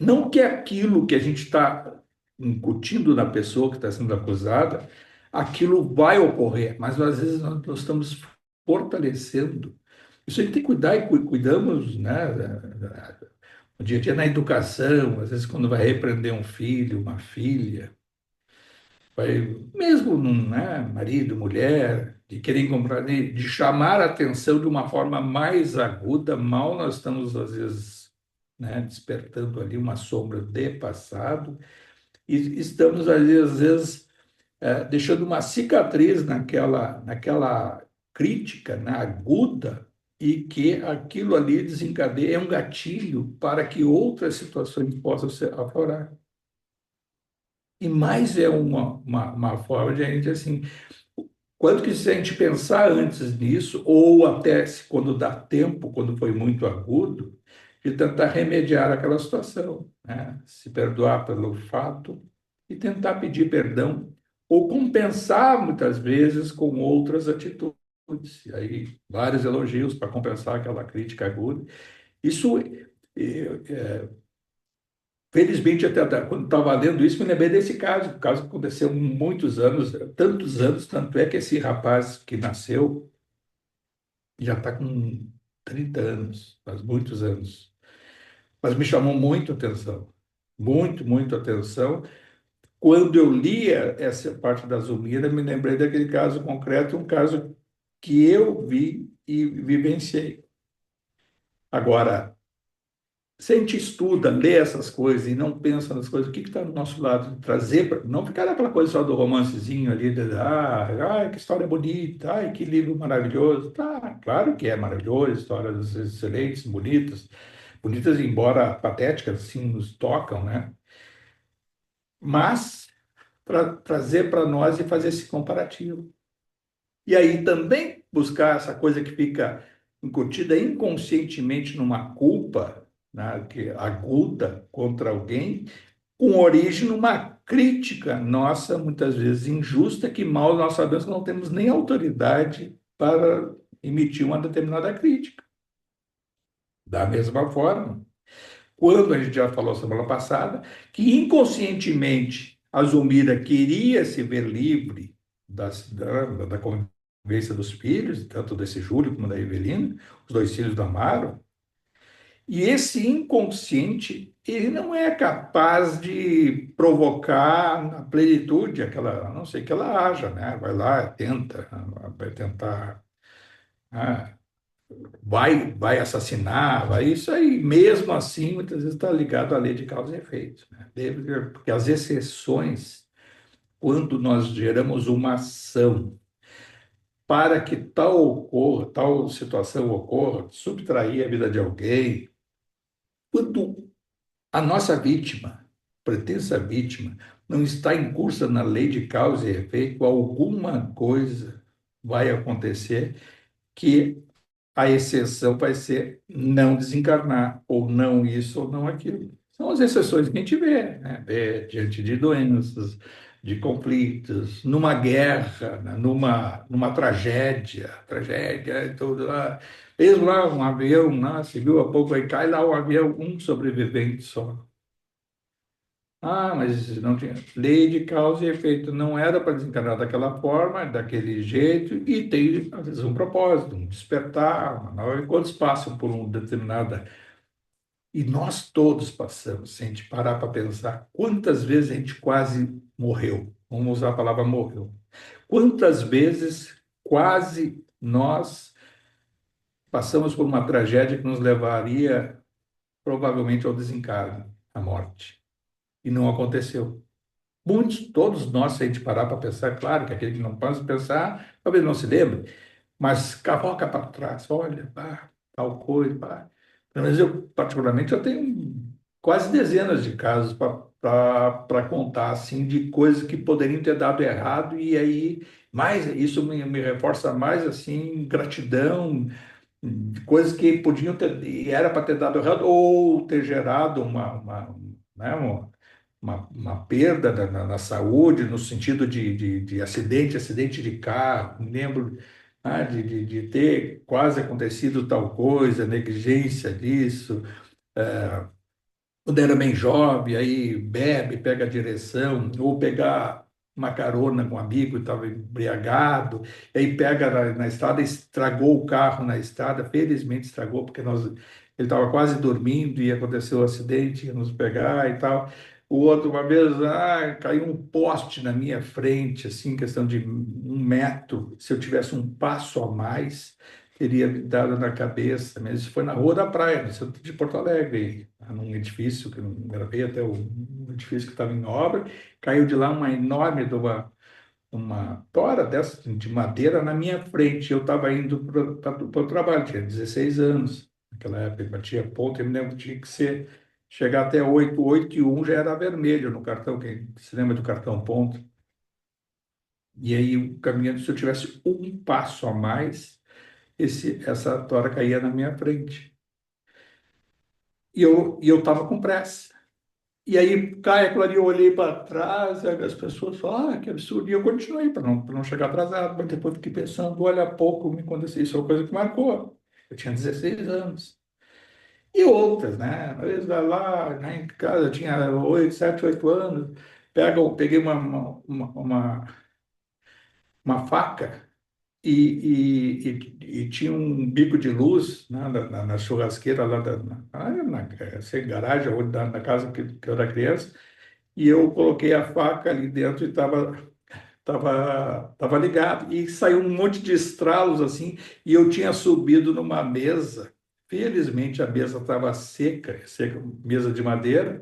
não que aquilo que a gente está incutindo na pessoa que está sendo acusada, aquilo vai ocorrer, mas às vezes nós estamos fortalecendo. Isso a gente tem que cuidar e cuidamos, né? No dia a dia na educação, às vezes quando vai repreender um filho, uma filha, vai, mesmo, né, marido, mulher, de querer compreender, de chamar a atenção de uma forma mais aguda, mal nós estamos, às vezes, né, despertando ali uma sombra de passado, e estamos, às vezes, deixando uma cicatriz naquela crítica, né, aguda, e que aquilo ali desencadeia, é um gatilho para que outras situações possam se aflorar. E mais é uma forma de a gente, assim, quanto que se a gente pensar antes nisso, ou até quando dá tempo, quando foi muito agudo, de tentar remediar aquela situação, né? Se perdoar pelo fato e tentar pedir perdão, ou compensar muitas vezes com outras atitudes. E aí, vários elogios para compensar aquela crítica aguda. Isso, felizmente, até quando estava lendo isso, me lembrei desse caso, o caso que aconteceu há tantos anos, tanto é que esse rapaz que nasceu já está com 30 anos, faz muitos anos. Mas me chamou muito a atenção, muito atenção. Quando eu lia essa parte da Zulmira, me lembrei daquele caso concreto, um caso que eu vi e vivenciei. Agora, se a gente estuda, lê essas coisas e não pensa nas coisas, o que está do nosso lado? Trazer, não ficar aquela coisa só do romancezinho ali, que história bonita, ai, que livro maravilhoso. Tá, claro que é maravilhoso, histórias excelentes, bonitas, bonitas embora patéticas, assim, nos tocam, né? Mas para trazer para nós e fazer esse comparativo. E aí também buscar essa coisa que fica incutida inconscientemente numa culpa, né, que aguda contra alguém, com origem numa crítica nossa, muitas vezes injusta, que mal nós sabemos que não temos nem autoridade para emitir uma determinada crítica. Da mesma forma, quando a gente já falou semana passada, que inconscientemente a Zulmira queria se ver livre da convivência dos filhos, tanto desse Júlio como da Evelina, os dois filhos do Amaro, e esse inconsciente, ele não é capaz de provocar na plenitude aquela, a não sei que ela haja, né? Vai lá, tenta, vai tentar, ah, vai assassinar, vai isso aí. Mesmo assim, muitas vezes está ligado à lei de causa e efeito, né? Porque as exceções, quando nós geramos uma ação para que tal situação ocorra, subtrair a vida de alguém, quando a nossa vítima, pretensa vítima, não está em curso na lei de causa e efeito, alguma coisa vai acontecer que a exceção vai ser não desencarnar, ou não isso, ou não aquilo. São as exceções que a gente vê, né? Vê diante de doenças, de conflitos, numa guerra, né? numa tragédia e tudo lá. Mesmo lá um avião, né? Se viu há pouco aí, cai lá um avião, um sobrevivente só. Ah, mas não tinha lei de causa e efeito, não era para desencadear daquela forma, daquele jeito, e tem, às vezes, um propósito, um despertar, quando passam por um determinada. E nós todos passamos, se a gente parar para pensar, quantas vezes a gente quase morreu? Vamos usar a palavra morreu. Quantas vezes quase nós passamos por uma tragédia que nos levaria provavelmente ao desencarne, à morte, e não aconteceu. Muitos, todos nós, se a gente parar para pensar, claro que aquele que não pode pensar, talvez não se lembre, mas cavoca para trás, olha, pá, tal coisa, pá. Pelo menos eu, particularmente, eu tenho quase dezenas de casos para contar, assim, de coisas que poderiam ter dado errado, e aí, mais, isso me reforça mais, assim, gratidão, de coisas que podiam ter, e era para ter dado errado, ou ter gerado né, uma perda na saúde, no sentido de acidente de carro. Me lembro, de ter quase acontecido tal coisa, negligência disso. Quando era bem jovem, aí bebe, pega a direção, ou pegar uma carona com um amigo e estava embriagado, e aí pega na estrada, estragou o carro na estrada, felizmente estragou, porque ele estava quase dormindo e aconteceu o acidente, ia nos pegar e tal. O outro, uma vez, caiu um poste na minha frente, assim, questão de 1 metro. Se eu tivesse um passo a mais, teria me dado na cabeça. Mas isso foi na Rua da Praia, no centro de Porto Alegre, num edifício, que eu gravei até um edifício que estava em obra. Caiu de lá uma enorme uma tora dessa de madeira na minha frente. Eu estava indo para o trabalho, tinha 16 anos. Naquela época, batia ponto, eu me lembro que tinha que ser, chegar até 8, 8 e 1 já era vermelho no cartão, quem se lembra do cartão ponto. E aí, o caminhando, se eu tivesse um passo a mais, essa tora caía na minha frente. E eu estava com pressa. E aí cai aquilo ali, eu olhei para trás, aí as pessoas falam, que absurdo, e eu continuei para não chegar atrasado, mas depois fiquei pensando, olha, há pouco me aconteceu isso, é uma coisa que marcou. Eu tinha 16 anos. E outras, né? Às vezes vai lá, né, em casa, eu tinha 8, 7, 8 anos, peguei uma faca e tinha um bico de luz, né, na churrasqueira lá sem garagem, ou na casa que eu era criança, e eu coloquei a faca ali dentro e tava ligado. E saiu um monte de estralos assim, e eu tinha subido numa mesa. Felizmente a mesa estava seca, seca, mesa de madeira,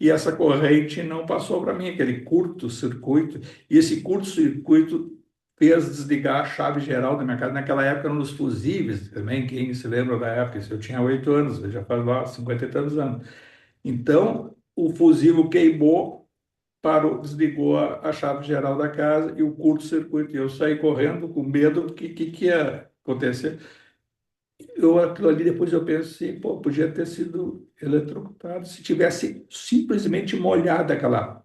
e essa corrente não passou para mim, aquele curto-circuito. E esse curto-circuito fez desligar a chave geral da minha casa. Naquela época eram os fusíveis também, quem se lembra da época? Eu tinha 8 anos, já faz lá 50 e tantos anos. Então, o fusível queimou, parou, desligou a chave geral da casa e o curto-circuito. E eu saí correndo com medo do que ia acontecer. Aquilo ali, depois eu pensei, pô, podia ter sido eletrocutado se tivesse simplesmente molhado aquela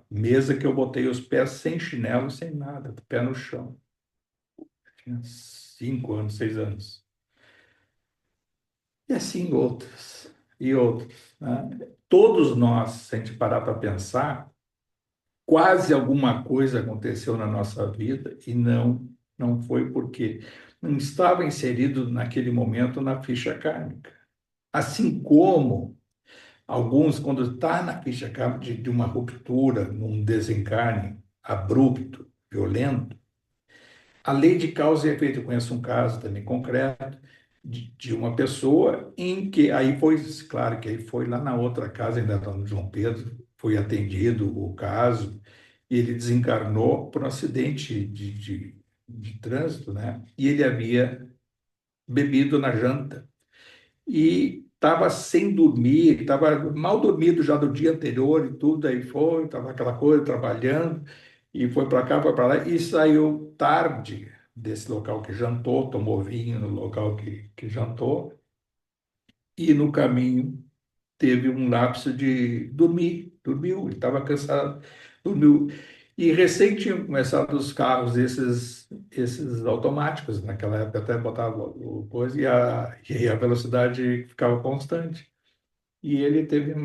mesa que eu botei os pés sem chinelo, sem nada, pé no chão. Tinha 5 anos, 6 anos. E assim outras, e outras, né? Todos nós, se a gente parar para pensar, quase alguma coisa aconteceu na nossa vida e não foi porque não estava inserido naquele momento na ficha kármica. Assim como alguns, quando está na ficha kármica de uma ruptura, num desencarne abrupto, violento, a lei de causa e efeito, eu conheço um caso também concreto de uma pessoa em que, aí foi, claro que aí foi lá na outra casa, ainda está no João Pedro, foi atendido o caso, e ele desencarnou por um acidente de trânsito, né? E ele havia bebido na janta e estava sem dormir, estava mal dormido já do dia anterior e tudo, aí foi, estava aquela coisa, trabalhando, e foi para cá, foi para lá, e saiu tarde desse local que jantou, tomou vinho no local que jantou, e no caminho teve um lapso de dormir, dormiu, ele estava cansado, dormiu. E recém tinham começado os carros, esses automáticos, naquela época até botava o coisa e a velocidade ficava constante. E ele teve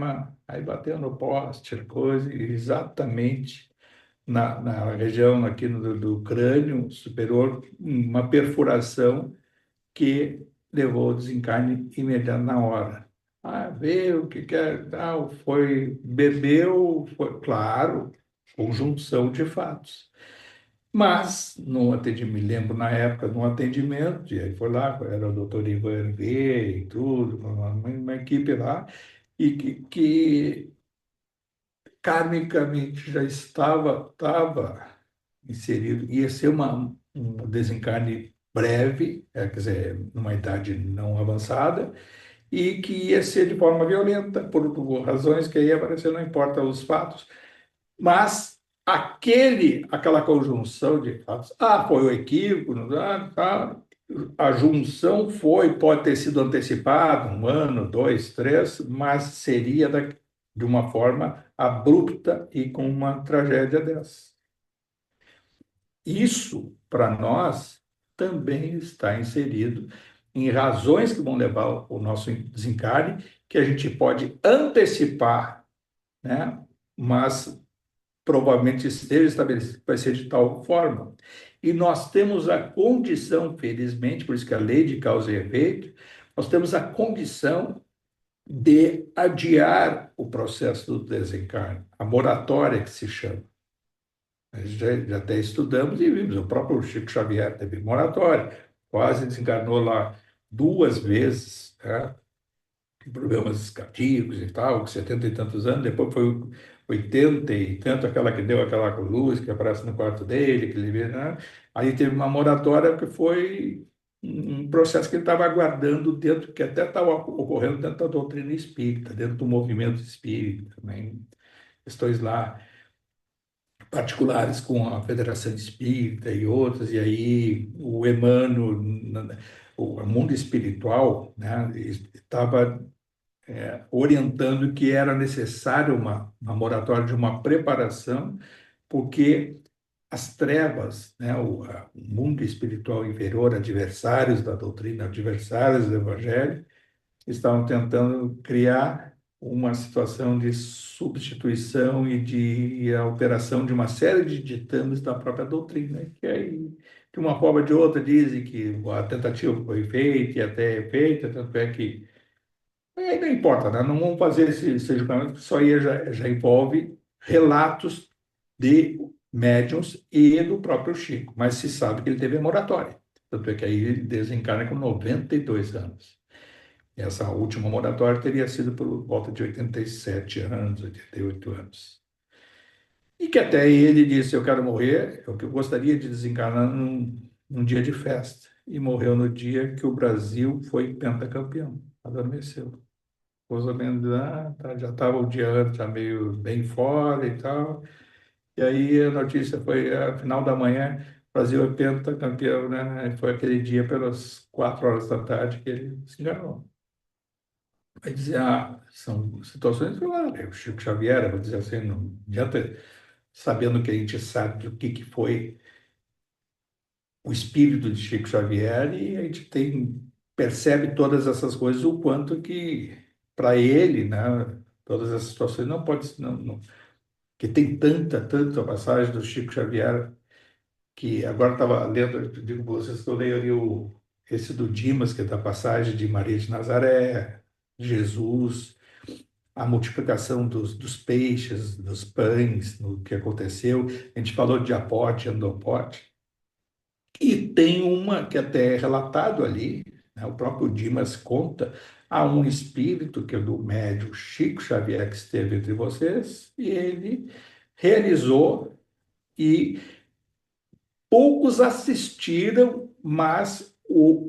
aí bateu no poste, coisa, e exatamente na região aqui do crânio superior, uma perfuração que levou ao desencarne imediato na hora. Veio, o que quer, tal, foi, bebeu, foi, claro, conjunção de fatos. Mas, no atendimento, me lembro na época, no atendimento, e aí foi lá, era o doutor Ivan Hervé e tudo, uma equipe lá, e que karmicamente já estava inserido, ia ser um desencarne breve, quer dizer, numa idade não avançada, e que ia ser de forma violenta, por razões que aí apareceram, não importa os fatos, mas aquela conjunção de fatos, foi o equívoco, não dá, tá, a junção pode ter sido antecipada, 1 ano, 2, 3, mas seria de uma forma abrupta e com uma tragédia dessa. Isso, para nós, também está inserido em razões que vão levar o nosso desencarne, que a gente pode antecipar, né? Mas provavelmente esteja estabelecido que vai ser de tal forma. E nós temos a condição, felizmente, por isso que a lei de causa e efeito, nós temos a condição de adiar o processo do desencarne, a moratória que se chama. Nós já até estudamos e vimos, o próprio Chico Xavier teve moratória, quase desencarnou lá 2 vezes, né? Problemas cardíacos e tal, com 70 e tantos anos, depois foi 80 e tanto, aquela que deu aquela luz que aparece no quarto dele, que ele vê, né? Aí teve uma moratória que foi um processo que ele estava aguardando dentro, que até estava ocorrendo dentro da doutrina espírita, dentro do movimento espírita, também questões lá particulares com a Federação Espírita e outras, e aí o Emmanuel, o mundo espiritual, né, estava orientando que era necessário uma moratória de uma preparação, porque as trevas, né, o mundo espiritual inferior, adversários da doutrina, adversários do evangelho, estavam tentando criar uma situação de substituição e de alteração de uma série de ditames da própria doutrina, que aí, de uma forma ou de outra, dizem que a tentativa foi feita e até é feita, tanto é que aí não importa, né? Não vamos fazer esse julgamento, porque isso aí já envolve relatos de médiuns e do próprio Chico, mas se sabe que ele teve moratória. Tanto é que aí ele desencarna com 92 anos. Essa última moratória teria sido por volta de 87 anos, 88 anos. E que até ele disse: Eu quero morrer, eu que gostaria de desencarnar num dia de festa. E morreu no dia que o Brasil foi pentacampeão, adormeceu. Pouso Alencar, já estava o dia antes, já meio bem fora e tal. E aí a notícia foi, final da manhã, Brasil é pentacampeão, né? Foi aquele dia pelas 4 horas da tarde que ele se enganou. Aí dizia, são situações, claro, o Chico Xavier, vou dizer assim, não adianta, sabendo que a gente sabe do que foi o espírito de Chico Xavier, e a gente percebe todas essas coisas, o quanto que, para ele, né, todas essas situações não pode, que tem tanta passagem do Chico Xavier, que agora estava lendo, eu digo para vocês que eu leio ali esse do Dimas, que é da passagem de Maria de Nazaré, Jesus, a multiplicação dos peixes, dos pães, no que aconteceu. A gente falou de apote, endopote, e tem uma que até é relatado ali, né, o próprio Dimas conta, há um espírito que é do médium Chico Xavier que esteve entre vocês, e ele realizou, e poucos assistiram, mas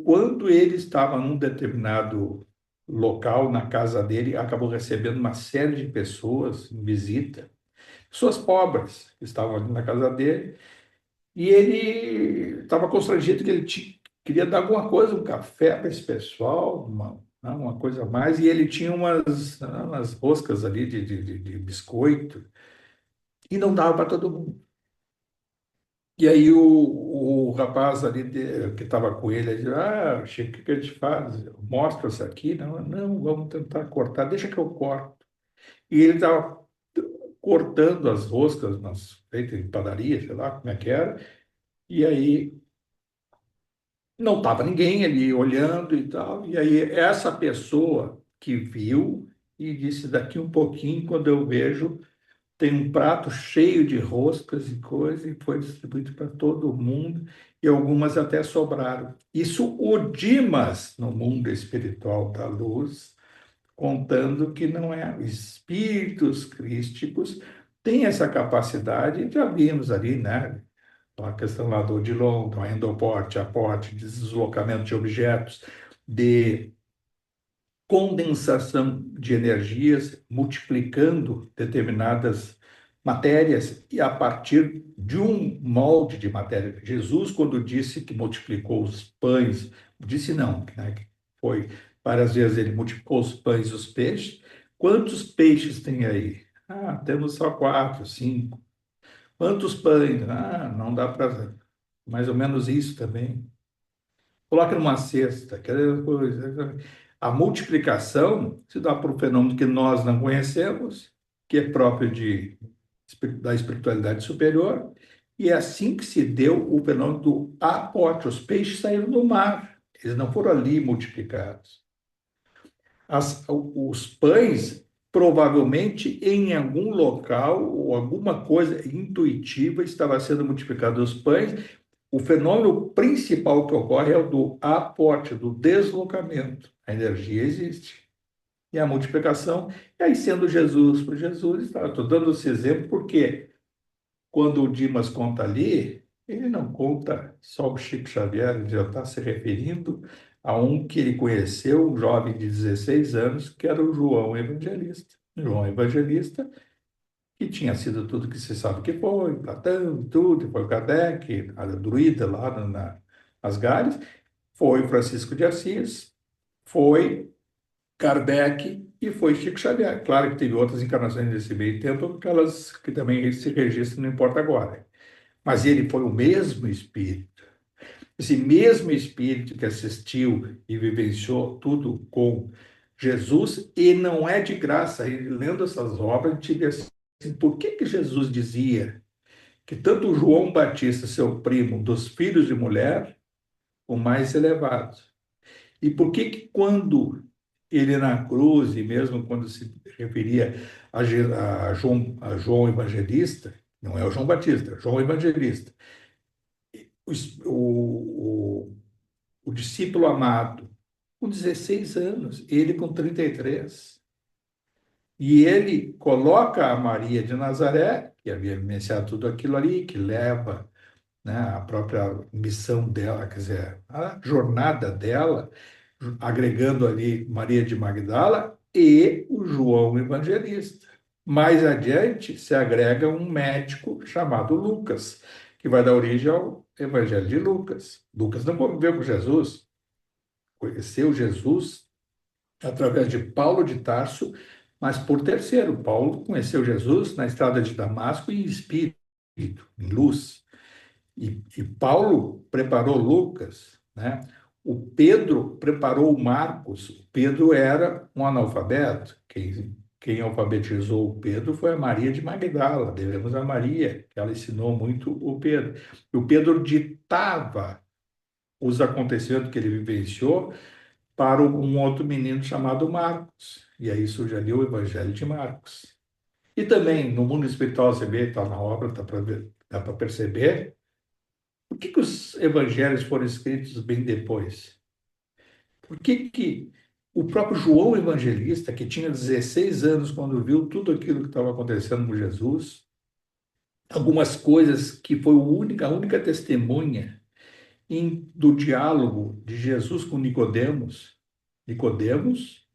quando ele estava num determinado local, na casa dele, acabou recebendo uma série de pessoas em visita, pessoas pobres que estavam ali na casa dele, e ele estava constrangido que ele queria dar alguma coisa, um café para esse pessoal, uma coisa a mais, e ele tinha umas roscas ali de biscoito, e não dava para todo mundo. E aí o rapaz ali que estava com ele, ele disse, Chico, o que que a gente faz? Mostra isso aqui? Não, não, vamos tentar cortar, deixa que eu corto. E ele estava cortando as roscas, feitas em padaria, sei lá como é que era, e aí não estava ninguém ali olhando e tal. E aí essa pessoa que viu e disse, daqui um pouquinho, quando eu vejo, tem um prato cheio de roscas e coisas, e foi distribuído para todo mundo, e algumas até sobraram. Isso o Dimas, no mundo espiritual da luz, contando que não é espíritos crísticos têm essa capacidade, já vimos ali, né? A questão lá do Odilon, do endoporte, aporte, deslocamento de objetos, de condensação de energias, multiplicando determinadas matérias e a partir de um molde de matéria. Jesus, quando disse que multiplicou os pães, disse não, né? Foi várias vezes ele multiplicou os pães e os peixes. Quantos peixes tem aí? Temos só 4, 5. Quantos pães? Não dá para. Mais ou menos isso também. Coloca numa cesta, aquela coisa. A multiplicação se dá por um fenômeno que nós não conhecemos, que é próprio da espiritualidade superior, e é assim que se deu o fenômeno do aporte. Os peixes saíram do mar, eles não foram ali multiplicados. os pães, provavelmente em algum local ou alguma coisa intuitiva estava sendo multiplicado os pães. O fenômeno principal que ocorre é o do aporte, do deslocamento. A energia existe. E a multiplicação, e aí sendo Jesus por Jesus, tá? Estou dando esse exemplo porque quando o Dimas conta ali, ele não conta só o Chico Xavier, ele já está se referindo a um que ele conheceu, um jovem de 16 anos, que era o João Evangelista. João Evangelista, que tinha sido tudo que se sabe que foi, Platão, tudo, foi Kardec, a druida lá nas Galhas, foi Francisco de Assis, foi Kardec e foi Chico Xavier. Claro que teve outras encarnações nesse meio tempo, aquelas que também se registram, não importa agora. Mas ele foi o mesmo espírito. Esse mesmo espírito que assistiu e vivenciou tudo com Jesus, e não é de graça. E lendo essas obras, a gente vê assim, por que que Jesus dizia que tanto João Batista, seu primo, dos filhos de mulher, o mais elevado? E por que que quando ele na cruz, e mesmo quando se referia a João Evangelista, não é o João Batista, é o João Evangelista, o discípulo amado, com 16 anos, ele com 33. E ele coloca a Maria de Nazaré, que havia vivenciado tudo aquilo ali, que leva, né, a própria missão dela, quer dizer, a jornada dela, agregando ali Maria de Magdala e o João Evangelista. Mais adiante se agrega um médico chamado Lucas, que vai dar origem ao Evangelho de Lucas. Lucas não conviveu com Jesus, conheceu Jesus através de Paulo de Tarso, mas por terceiro. Paulo conheceu Jesus na estrada de Damasco em espírito, em luz. E Paulo preparou Lucas, né? O Pedro preparou Marcos. O Pedro era um analfabeto. Quem alfabetizou o Pedro foi a Maria de Magdala. Devemos a Maria, que ela ensinou muito o Pedro. E o Pedro ditava os acontecimentos que ele vivenciou para um outro menino chamado Marcos. E aí surge ali o Evangelho de Marcos. E também no mundo espiritual, você vê, está na obra, dá para perceber. Por que que os evangelhos foram escritos bem depois? Por que que o próprio João Evangelista, que tinha 16 anos quando viu tudo aquilo que estava acontecendo com Jesus, algumas coisas que foi a única testemunha do diálogo de Jesus com Nicodemos, Nicodemos,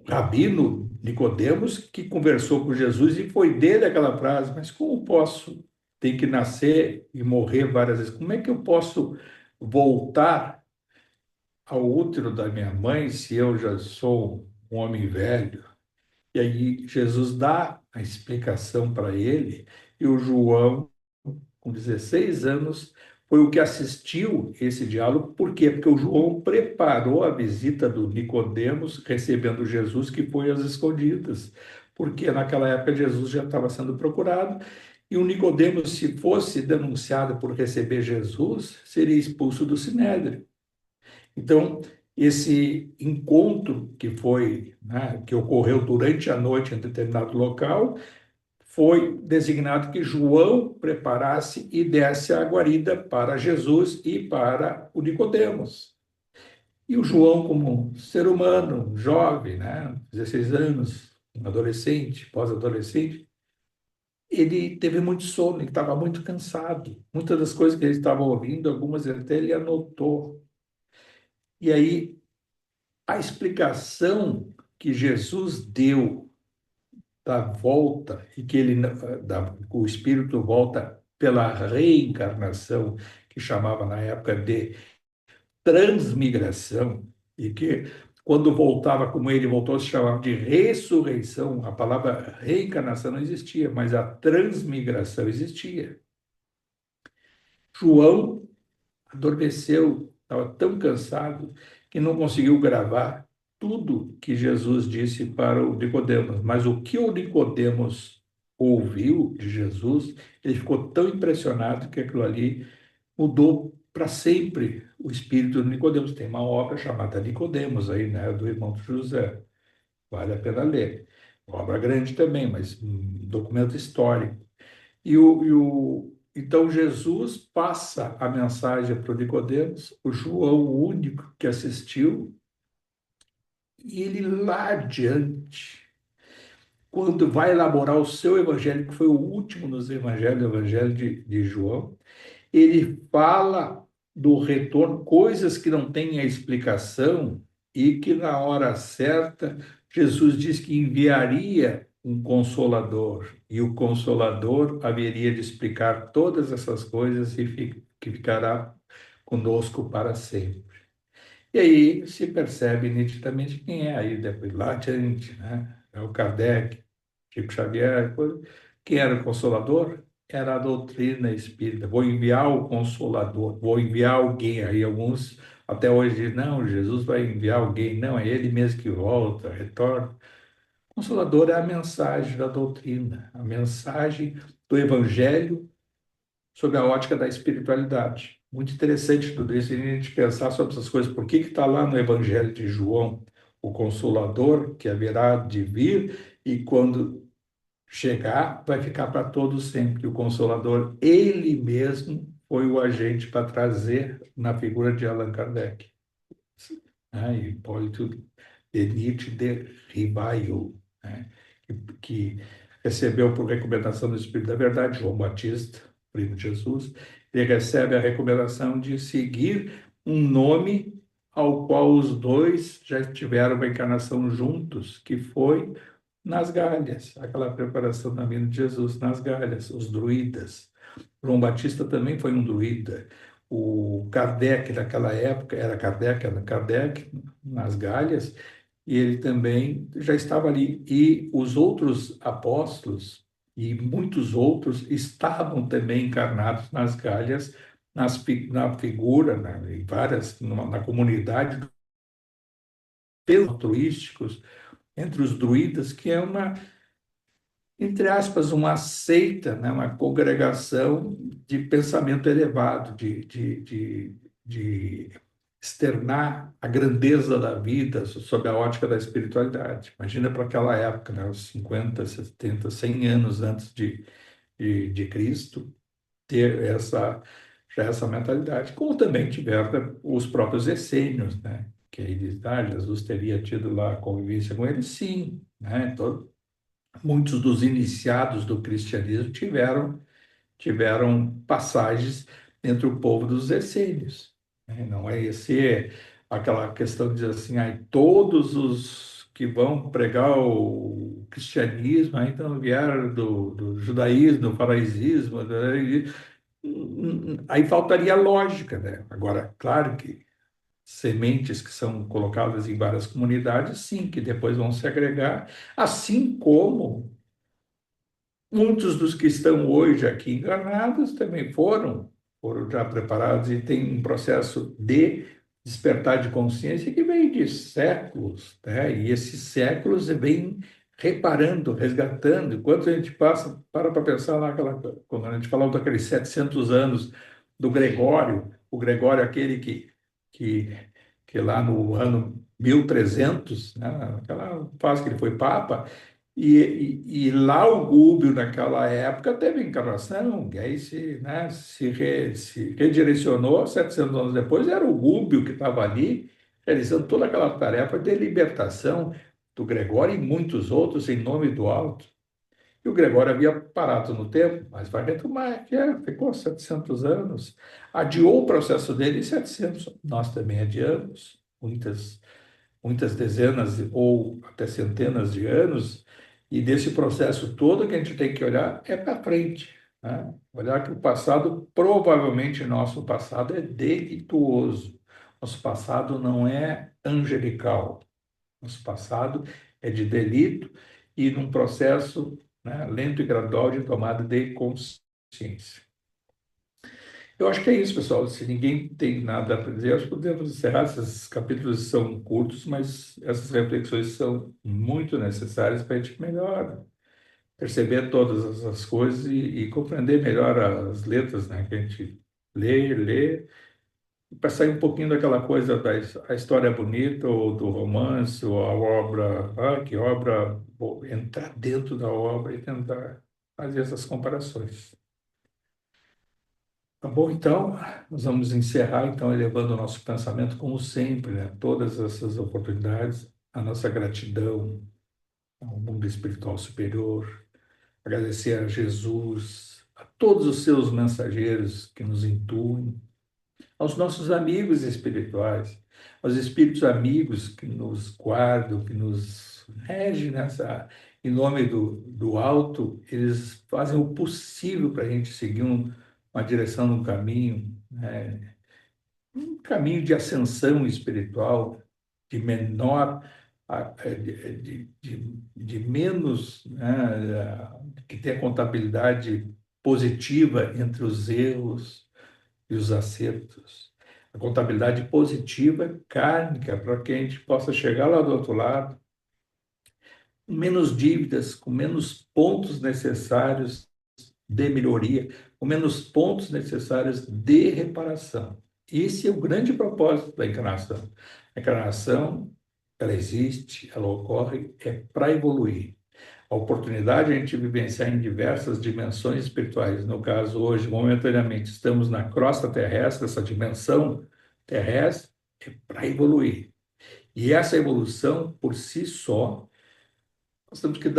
Rabino Nicodemos, que conversou com Jesus e foi dele aquela frase: mas como posso ter que nascer e morrer várias vezes? Como é que eu posso voltar ao útero da minha mãe se eu já sou um homem velho? E aí Jesus dá a explicação para ele, e o João, com 16 anos, foi o que assistiu esse diálogo. Por quê? Porque o João preparou a visita do Nicodemos recebendo Jesus, que foi às escondidas. Porque naquela época Jesus já estava sendo procurado, e o Nicodemos, se fosse denunciado por receber Jesus, seria expulso do Sinédrio. Então, esse encontro que foi, né, que ocorreu durante a noite em determinado local, foi designado que João preparasse e desse a guarida para Jesus e para o Nicodemos. E o João, como ser humano, jovem, né, 16 anos, um adolescente, pós-adolescente, ele teve muito sono, ele estava muito cansado. Muitas das coisas que ele estava ouvindo, algumas até ele anotou. E aí, a explicação que Jesus deu da volta e que o espírito volta pela reencarnação, que chamava na época de transmigração, e que quando voltava, como ele voltou, se chamava de ressurreição. A palavra reencarnação não existia, mas a transmigração existia. João adormeceu, estava tão cansado que não conseguiu gravar tudo que Jesus disse para o Nicodemos. Mas o que o Nicodemos ouviu de Jesus, ele ficou tão impressionado que aquilo ali mudou para sempre o espírito de Nicodemos. Tem uma obra chamada Nicodemos aí, né, do irmão do José. Vale a pena ler. Obra grande também, mas um documento histórico. Então Jesus passa a mensagem para o Nicodemos, o João, o único que assistiu, e ele lá adiante, quando vai elaborar o seu evangelho, que foi o último nos evangelhos, o evangelho de João, ele fala do retorno, coisas que não têm a explicação e que na hora certa Jesus diz que enviaria um consolador e o consolador haveria de explicar todas essas coisas e que ficará conosco para sempre. E aí se percebe nitidamente quem é aí depois lá adiante, né? É o Kardec, Chico Xavier, quem era o Consolador? Era a doutrina espírita. Vou enviar o Consolador, vou enviar alguém. Aí alguns até hoje dizem, não, Jesus vai enviar alguém. Não, é ele mesmo que volta, retorna. O Consolador é a mensagem da doutrina, a mensagem do Evangelho sob a ótica da espiritualidade. Muito interessante tudo isso, e a gente pensar sobre essas coisas. Por que está lá no Evangelho de João o Consolador, que haverá de vir, e quando chegar, vai ficar para todos sempre. O Consolador, ele mesmo, foi o agente para trazer na figura de Allan Kardec. E Hipólito de Nietzsche de Ribaio, né? que recebeu por recomendação do Espírito da Verdade, João Batista, primo de Jesus, ele recebe a recomendação de seguir um nome ao qual os dois já tiveram uma encarnação juntos, que foi nas Galhas, aquela preparação da vinda de Jesus nas Galhas, os druidas. João Batista também foi um druida. O Kardec, naquela época, era Kardec nas Galhas, e ele também já estava ali. E os outros apóstolos e muitos outros estavam também encarnados nas Galhas, na figura, em várias, na comunidade pelos altruísticos, entre os druidas, que é uma, entre aspas, uma seita, né? Uma congregação de pensamento elevado, de externar a grandeza da vida sob a ótica da espiritualidade. Imagina para aquela época, né? Os 50, 70, 100 anos antes de Cristo, ter já essa mentalidade, como também tiveram os próprios essênios, né? Que aí diz, Jesus teria tido lá convivência com eles, sim, né? Então, muitos dos iniciados do cristianismo tiveram passagens entre o povo dos essênios, né? Não é aquela questão de dizer assim, todos os que vão pregar o cristianismo então vieram do judaísmo, do faraizismo, aí faltaria lógica, né? Agora, claro que sementes que são colocadas em várias comunidades, sim, que depois vão se agregar, assim como muitos dos que estão hoje aqui encarnados também foram já preparados e tem um processo de despertar de consciência que vem de séculos, né? E esses séculos vem reparando, resgatando. Enquanto a gente para pensar lá, quando a gente falava daqueles 700 anos do Gregório, o Gregório aquele que, que lá no ano 1300, né? Aquela fase que ele foi papa, e lá o Gúbio, naquela época, teve encarnação, e aí se redirecionou, 700 anos depois, era o Gúbio que estava ali, realizando toda aquela tarefa de libertação do Gregório e muitos outros em nome do alto. E o Gregório havia parado no tempo, mas vai retomar, ficou 700 anos, adiou o processo dele em 700, nós também adiamos, muitas dezenas ou até centenas de anos, e desse processo todo que a gente tem que olhar é para frente, né? Olhar que o passado, provavelmente nosso passado é delituoso, nosso passado não é angelical, nosso passado é de delito e num processo, né, lento e gradual de tomada de consciência. Eu acho que é isso, pessoal. Se ninguém tem nada para dizer, acho que podemos encerrar. Esses capítulos são curtos, mas essas reflexões são muito necessárias para a gente melhor perceber todas essas coisas e compreender melhor as letras, né, que a gente lê para sair um pouquinho daquela coisa da a história bonita, ou do romance, ou a obra, que obra, vou entrar dentro da obra e tentar fazer essas comparações. Tá bom, então, nós vamos encerrar, então, elevando o nosso pensamento, como sempre, né? Todas essas oportunidades, a nossa gratidão ao mundo espiritual superior, agradecer a Jesus, a todos os seus mensageiros que nos intuem, aos nossos amigos espirituais, aos espíritos amigos que nos guardam, que nos regem nessa, em nome do alto, eles fazem o possível para a gente seguir uma direção, um caminho, né? Um caminho de ascensão espiritual, de menor, de menos, né, que tenha contabilidade positiva entre os erros e os acertos. A contabilidade positiva kármica, para que a gente possa chegar lá do outro lado, com menos dívidas, com menos pontos necessários de melhoria, com menos pontos necessários de reparação. Esse é o grande propósito da encarnação. A encarnação, ela existe, ela ocorre, é para evoluir. A oportunidade de a gente vivenciar em diversas dimensões espirituais. No caso, hoje, momentaneamente, estamos na crosta terrestre, essa dimensão terrestre é para evoluir. E essa evolução, por si só, nós temos que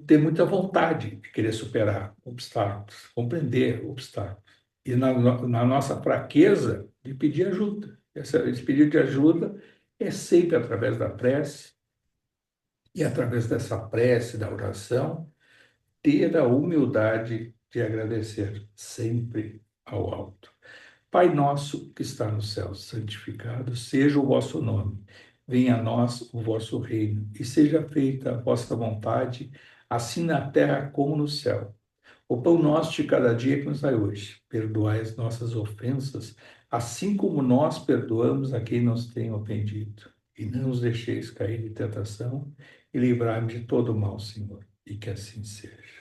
ter muita vontade de querer superar obstáculos, compreender obstáculos. E na nossa fraqueza, de pedir ajuda. Esse pedido de ajuda é sempre através da prece, e através dessa prece, da oração, ter a humildade de agradecer sempre ao alto. Pai nosso que está no céu, santificado seja o vosso nome. Venha a nós o vosso reino, e seja feita a vossa vontade, assim na terra como no céu. O pão nosso de cada dia que nos dai hoje. Perdoai as nossas ofensas, assim como nós perdoamos a quem nos tem ofendido. E não nos deixeis cair em tentação, e livrai-me de todo mal, Senhor. E que assim seja.